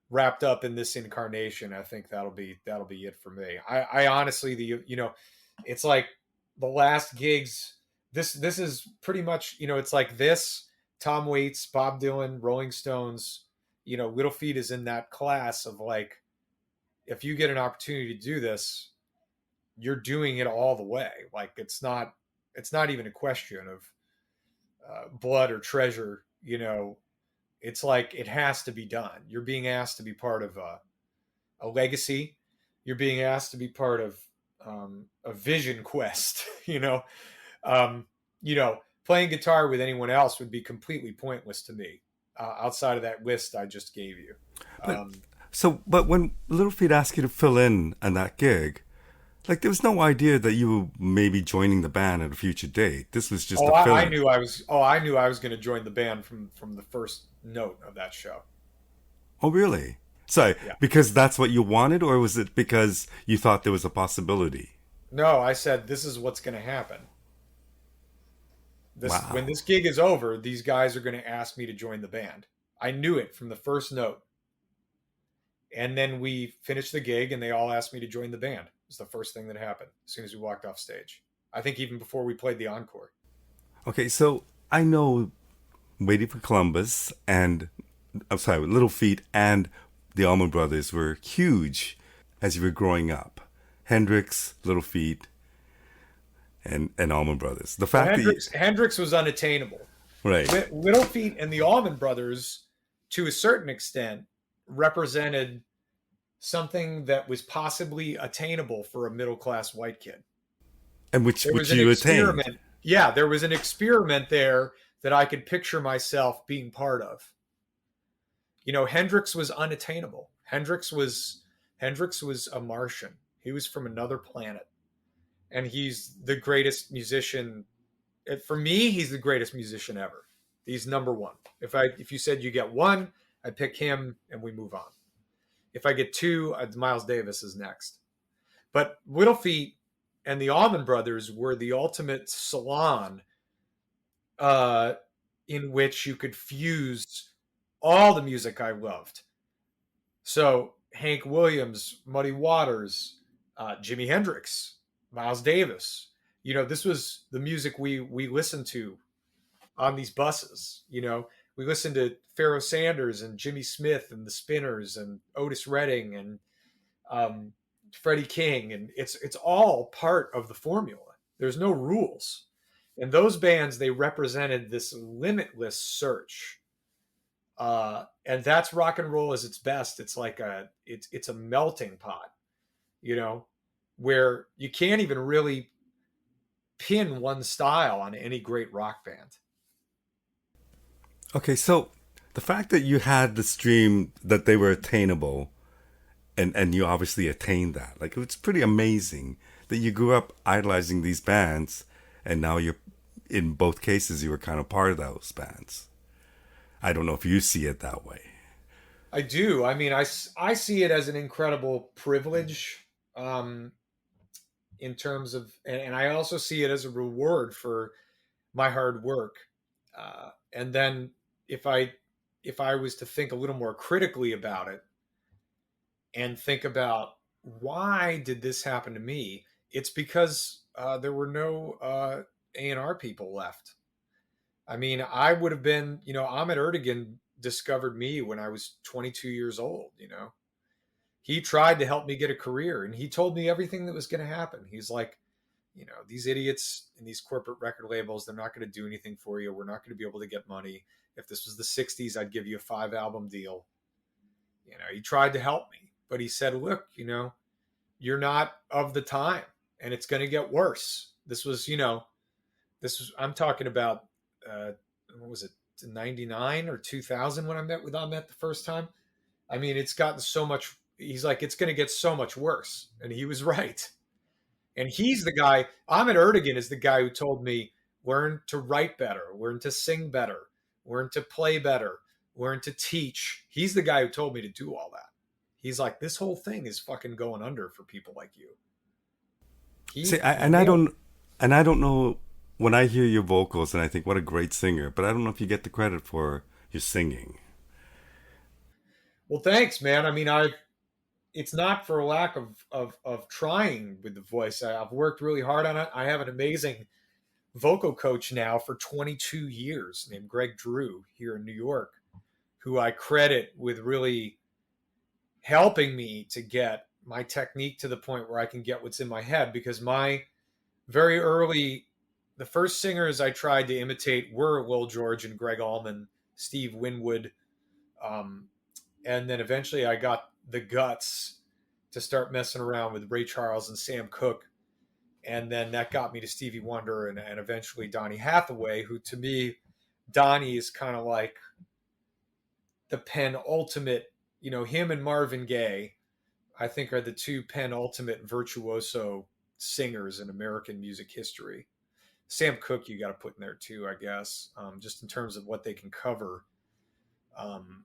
wrapped up in this incarnation, I think that'll be it for me. I honestly, it's like the last gigs. This is pretty much, it's like this, Tom Waits, Bob Dylan, Rolling Stones. Little Feat is in that class of like, if you get an opportunity to do this, you're doing it all the way. Like it's not even a question of blood or treasure. It's like it has to be done. You're being asked to be part of a legacy. You're being asked to be part of a vision quest. Um, Playing guitar with anyone else would be completely pointless to me, outside of that list I just gave you. But Um, but when Little Feat asked you to fill in on that gig, like there was no idea that you were maybe joining the band at a future date. This was just oh, a fill I in. knew I was. Oh, I knew I was going to join the band from the first note of that show. Oh, really? Sorry, Yeah. because that's what you wanted, or was it because you thought there was a possibility? No, I said this is what's going to happen. When Wow. this gig is over, these guys are going to ask me to join the band. I knew it from the first note. And then we finished the gig, and they all asked me to join the band. It was the first thing that happened as soon as we walked off stage. I think even before we played the encore. Okay, so I know Waiting for Columbus and I'm sorry, Little Feat and the Allman Brothers were huge as you were growing up. Hendrix, Little Feat, and Allman Brothers. The Well, fact that you, Hendrix was unattainable. right, Little Feat and the Allman Brothers, to a certain extent, represented something that was possibly attainable for a middle class white kid. and which There was which an you attained. experiment. Yeah, there was an experiment there that I could picture myself being part of. Hendrix was unattainable. Hendrix was a Martian. He was from another planet, and he's the greatest musician. For me, he's the greatest musician ever. He's number one. If you said you get one, I pick him and we move on. If I get two, Miles Davis is next. But Little Feat and the Allman Brothers were the ultimate salon, uh, in which you could fuse all the music I loved. So Hank Williams, Muddy Waters, Jimi Hendrix, Miles Davis. This was the music we listened to on these buses. We listened to Pharoah Sanders and Jimmy Smith and the Spinners and Otis Redding and um, Freddie King, and it's all part of the formula. There's no rules, and those bands, they represented this limitless search, and that's rock and roll as its best. It's a melting pot, you know, where you can't even really pin one style on any great rock band. Okay, so the fact that you had this dream that they were attainable, and you obviously attained that, like it's pretty amazing that you grew up idolizing these bands, and now you're in both cases you were kind of part of those bands. I don't know if you see it that way. I do. I mean, I see it as an incredible privilege, um, in terms of, and I also see it as a reward for my hard work. And then if I if I was to think a little more critically about it and think about why did this happen to me, it's because there were no A&R people left. I mean, I would have been, Ahmet Ertegun discovered me when I was 22 years old. He tried to help me get a career, and he told me everything that was going to happen. He's like, these idiots in these corporate record labels, they're not going to do anything for you. We're not going to be able to get money. If this was the 60s, I'd give you a 5 album deal. He tried to help me, but he said, look, you're not of the time, and it's going to get worse. I'm talking about, uh, what was it, 99 or 2000 when I met with Ahmet the first time. I mean, it's gotten so much. He's like, it's going to get so much worse. And he was right. And he's the guy, Ahmet Ertegun is the guy who told me, learn to write better, learn to sing better, learn to play better, learn to teach. He's the guy who told me to do all that. He's like, this whole thing is fucking going under for people like you. See, He nailed it. and I don't know when I hear your vocals, and I think what a great singer, but I don't know if you get the credit for your singing. Well, thanks, man. I mean, it's not for a lack of trying with the voice. I've worked really hard on it. I have an amazing vocal coach now for 22 years named Greg Drew here in New York, who I credit with really helping me to get my technique to the point where I can get what's in my head. Because my very early, the first singers I tried to imitate were Lil George and Greg Allman, Steve Winwood, um, and then eventually I got the guts to start messing around with Ray Charles and Sam Cooke, and then that got me to Stevie Wonder and eventually Donny Hathaway, who to me, Donny is kind of like the penultimate. Him and Marvin Gaye, I think, are the two penultimate virtuoso singers in American music history. Sam Cooke, you got to put in there too, I guess, just in terms of what they can cover. Um,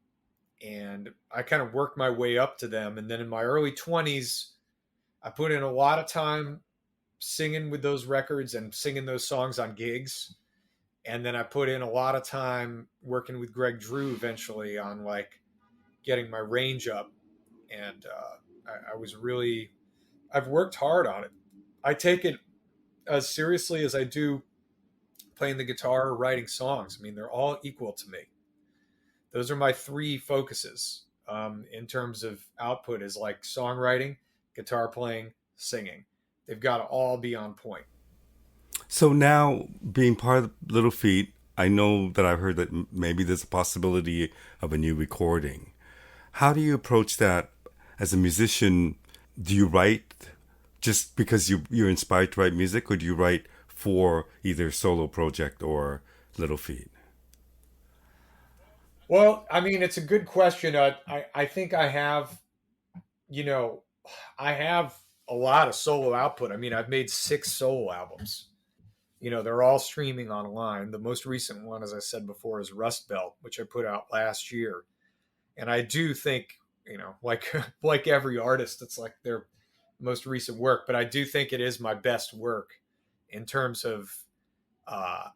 and I kind of worked my way up to them. And then in my early 20s, I put in a lot of time singing with those records and singing those songs on gigs. And then I put in a lot of time working with Greg Drew eventually on like getting my range up. And I was really, I've worked hard on it. I take it as seriously as I do playing the guitar or writing songs. I mean, they're all equal to me. Those are my three focuses, in terms of output, is like songwriting, guitar playing, singing. They've got to all be on point. So now, being part of Little Feat, I know that I've heard that maybe there's a possibility of a new recording. How do you approach that as a musician? Do you write just because you're inspired to write music, or do you write for either solo project or Little Feat? Well, I mean, it's a good question. I think you know, I have a lot of solo output. I mean, I've made 6 solo albums. They're all streaming online. The most recent one, as I said before, is Rust Belt, which I put out last year. And I do think, like like every artist, it's like their most recent work. But I do think it is my best work in terms of uh,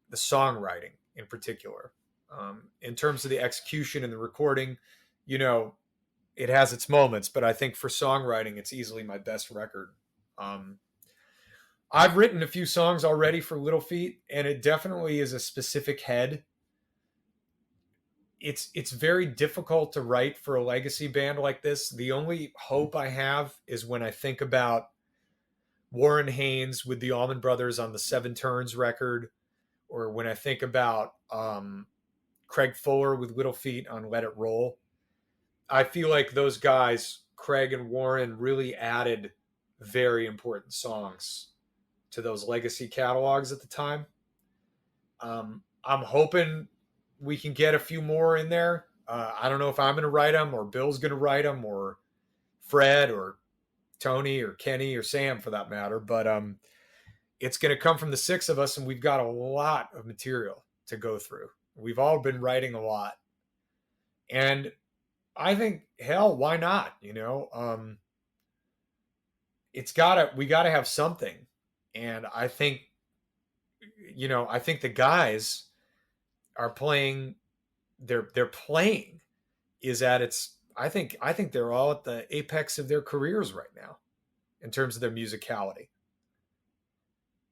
the songwriting. in particular. In terms of the execution and the recording, you know, it has its moments, but I think for songwriting, it's easily my best record. Um, I've written a few songs already for Little Feat, and it definitely is a specific head. It's very difficult to write for a legacy band like this. The only hope I have is when I think about Warren Haynes with the Allman Brothers on the Seven Turns record, or when I think about Craig Fuller with Little Feat on Let It Roll. I feel like those guys, Craig and Warren, really added very important songs to those legacy catalogs at the time. I'm hoping we can get a few more in there. I don't know if I'm going to write them or Bill's going to write them or Fred or Tony or Kenny or Sam for that matter. But it's going to come from the six of us, and we've got a lot of material to go through. We've all been writing a lot. And I think, hell, why not? You know, we gotta have something. And I think, you know, I think the guys are playing, they're playing is at its, I think they're all at the apex of their careers right now in terms of their musicality.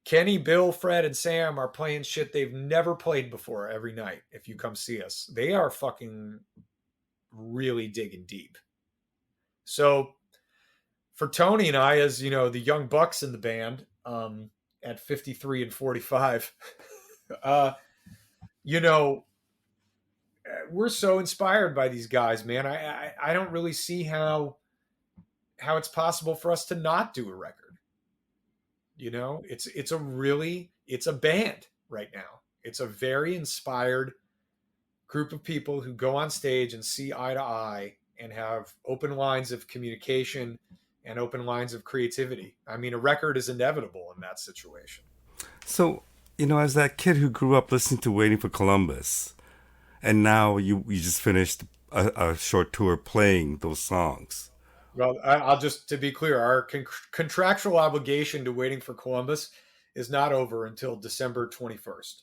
Kenny, Bill, Fred, and Sam are playing shit they've never played before every night. If you come see us, they are fucking really digging deep. So for Tony and I, as you know, the young bucks in the band, at 53 and 45, you know, we're so inspired by these guys, man. I don't really see how it's possible for us to not do a record. You know, it's a band right now. It's a very inspired group of people who go on stage and see eye to eye and have open lines of communication and open lines of creativity. I mean, a record is inevitable in that situation. So, you know, as that kid who grew up listening to Waiting for Columbus, and now you just finished a short tour playing those songs. Well, I'll just, to be clear, our contractual obligation to Waiting for Columbus is not over until December 21st.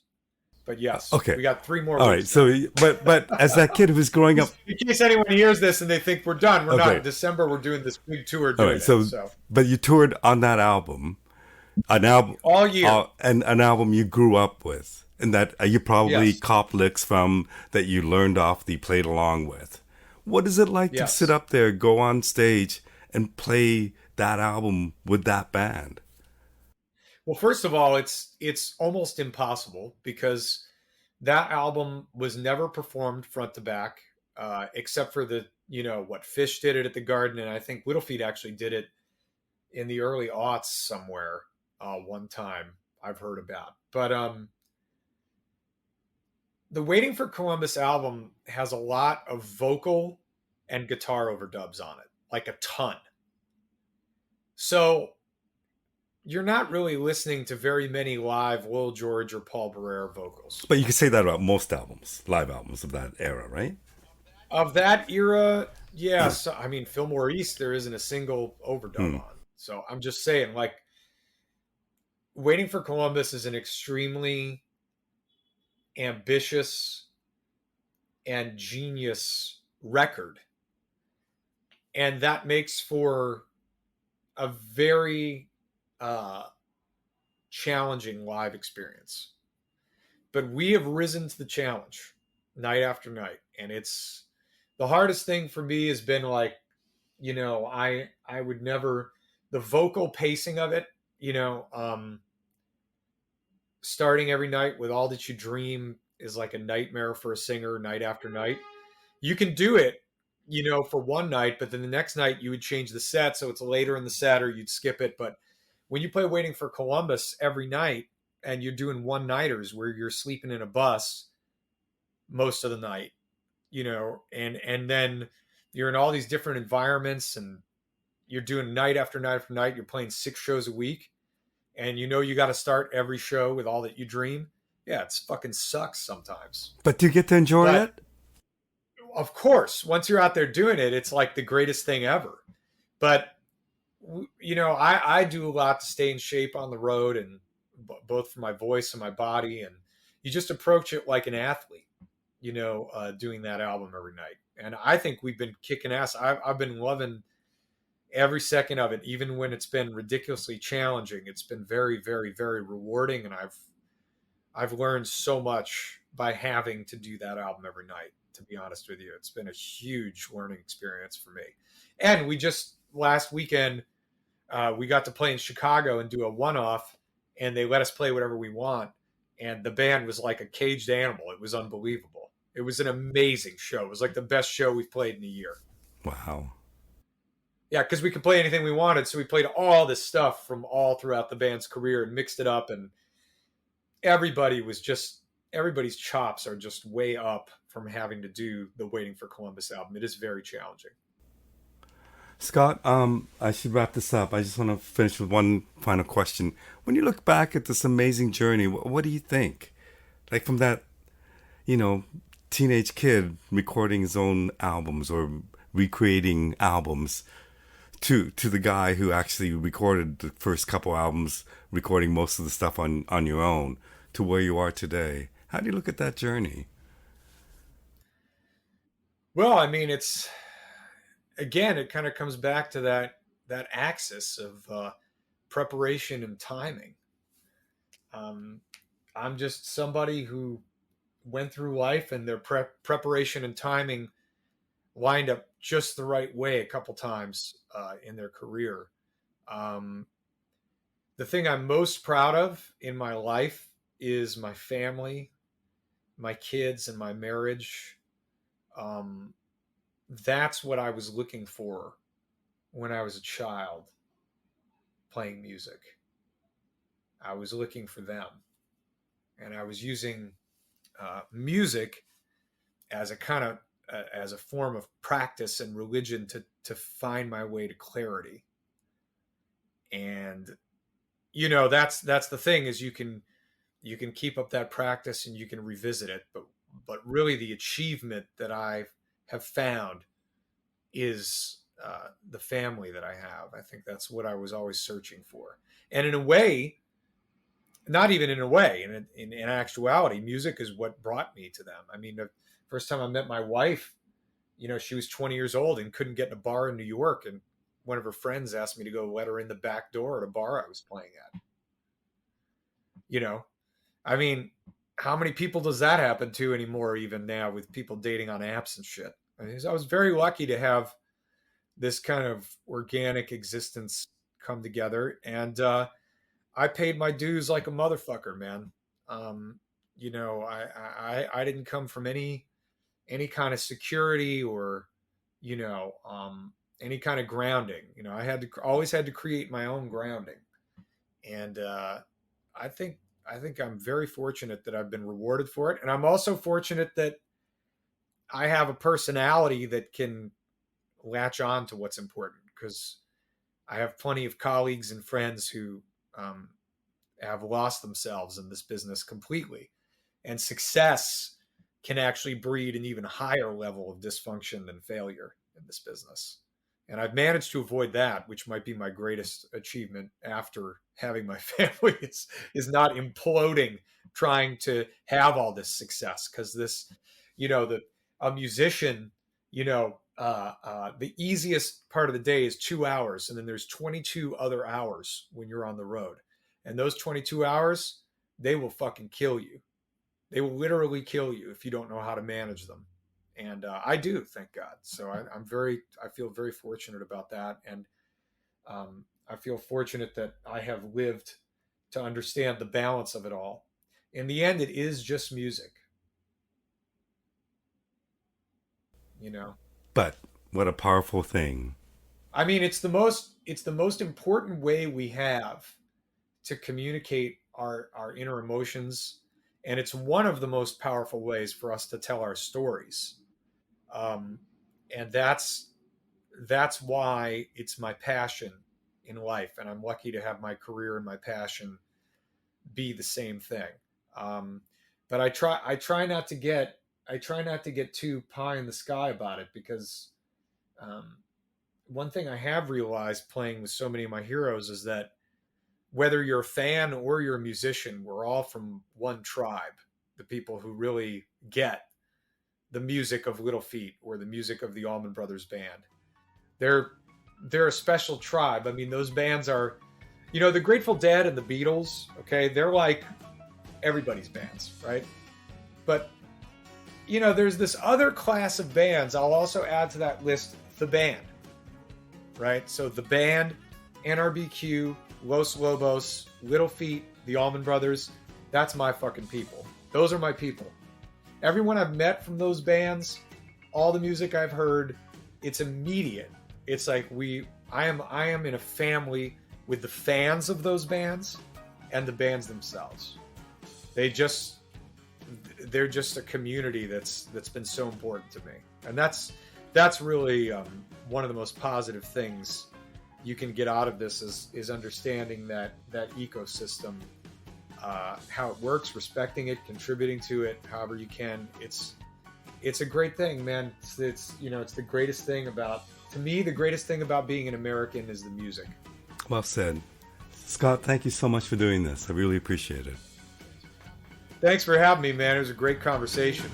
But yes, Okay. we got 3 more All weeks. right. So, but as that kid who was growing up, in case anyone hears this and they think we're done, we're not. In December, we're doing this big tour. All right. So, but you toured on that album, all year, and an album you grew up with, and that you probably cop licks from that you learned off the played along with. What is it like to sit up there, go on stage, and play that album with that band? Well, first of all, it's almost impossible because that album was never performed front to back, except for the, you know, what Fish did it at the Garden, and I think Little Feat actually did it in the early aughts somewhere one time I've heard about. But the Waiting for Columbus album has a lot of vocal and guitar overdubs on it, like a ton. So you're not really listening to very many live Will George or Paul Barrere vocals. But you can say that about most albums, live albums of that era, right? Of that era, yes. I mean, Fillmore East, there isn't a single overdub on. So I'm just saying, like, Waiting for Columbus is an extremely ambitious and genius record. And that makes for a very challenging live experience. But we have risen to the challenge night after night. And it's the hardest thing for me has been like, you know, I would never, the vocal pacing of it, you know, starting every night with All That You Dream is like a nightmare for a singer night after night. You can do it, you know, for one night, but then the next night you would change the set. So it's later in the set or you'd skip it. But when you play Waiting for Columbus every night and you're doing one-nighters where you're sleeping in a bus most of the night, you know, and then you're in all these different environments and you're doing night after night after night, you're playing 6 shows a week. And you know you got to start every show with All That You Dream. Yeah, it fucking sucks sometimes. But do you get to enjoy it? Of course. Once you're out there doing it, it's like the greatest thing ever. But, you know, I do a lot to stay in shape on the road, and both for my voice and my body. And you just approach it like an athlete, doing that album every night. And I think we've been kicking ass. I've been loving every second of it, even when it's been ridiculously challenging. It's been very, very, very rewarding, and I've learned so much by having to do that album every night. To be honest with you, it's been a huge learning experience for me. And we just last weekend we got to play in Chicago and do a one-off, and they let us play whatever we want. And the band was like a caged animal. It was unbelievable. It was an amazing show. It was like the best show we've played in a year. Wow. Yeah, because we could play anything we wanted, so we played all this stuff from all throughout the band's career and mixed it up, and everybody's chops are just way up from having to do the Waiting for Columbus album. It is very challenging. Scott, I should wrap this up. I just want to finish with one final question. When you look back at this amazing journey, what do you think? Like from that, you know, teenage kid recording his own albums or recreating albums to the guy who actually recorded the first couple albums, recording most of the stuff on your own, to where you are today. How do you look at that journey? Well, I mean, it's again, it kind of comes back to that axis of preparation and timing. Um, I'm just somebody who went through life, and their preparation and timing lined up just the right way a couple times in their career. Um, the thing I'm most proud of in my life is my family, my kids, and my marriage. Um, that's what I was looking for when I was a child playing music. I was looking for them, and I was using music as a kind of as a form of practice and religion to find my way to clarity. And that's the thing is you can keep up that practice and you can revisit it, but really the achievement that I have found is the family that I have. I think that's what I was always searching for. And in a way, not even in a way, in actuality, music is what brought me to them. I mean, the first time I met my wife, she was 20 years old and couldn't get in a bar in New York. And one of her friends asked me to go let her in the back door at a bar I was playing at. You know, I mean, how many people does that happen to anymore, even now with people dating on apps and shit? I was very lucky to have this kind of organic existence come together. And I paid my dues like a motherfucker, man. Um, I didn't come from any kind of security or any kind of grounding. I always had to create my own grounding, and I think I think I'm very fortunate that I've been rewarded for it, and I'm also fortunate that I have a personality that can latch on to what's important because I have plenty of colleagues and friends who um, have lost themselves in this business completely. And success can actually breed an even higher level of dysfunction than failure in this business. And I've managed to avoid that, which might be my greatest achievement after having my family is not imploding trying to have all this success. Because this, the a musician, the easiest part of the day is 2 hours, and then there's 22 other hours when you're on the road, and those 22 hours they will fucking kill you. They will literally kill you if you don't know how to manage them. And I do, thank God. So I feel very fortunate about that. And I feel fortunate that I have lived to understand the balance of it all. In the end, it is just music, you know. But what a powerful thing. I mean, it's the most important way we have to communicate our inner emotions, and it's one of the most powerful ways for us to tell our stories. Um, and that's why it's my passion in life, and I'm lucky to have my career and my passion be the same thing. Um, but I try not to get too pie in the sky about it because um, one thing I have realized playing with so many of my heroes is that whether you're a fan or you're a musician, we're all from one tribe. the people who really get the music of Little Feat or the music of the Allman Brothers Band. They're a special tribe. I mean, those bands are, you know, the Grateful Dead and the Beatles, okay, they're like everybody's bands, right? But, you know, there's this other class of bands. I'll also add to that list the band, right? So the band, NRBQ, Los Lobos, Little Feat, the Allman Brothers, that's my fucking people. Those are my people. Everyone I've met from those bands, all the music I've heard, it's immediate. It's like I am in a family with the fans of those bands and the bands themselves. They're just a community that's been so important to me, and that's really one of the most positive things you can get out of this is understanding that ecosystem, how it works, respecting it, contributing to it, however you can. It's a great thing, man. It's you know, it's the greatest thing about, to me, the greatest thing about being an American is the music. Well said. Scott, thank you so much for doing this. I really appreciate it. Thanks for having me, man. It was a great conversation.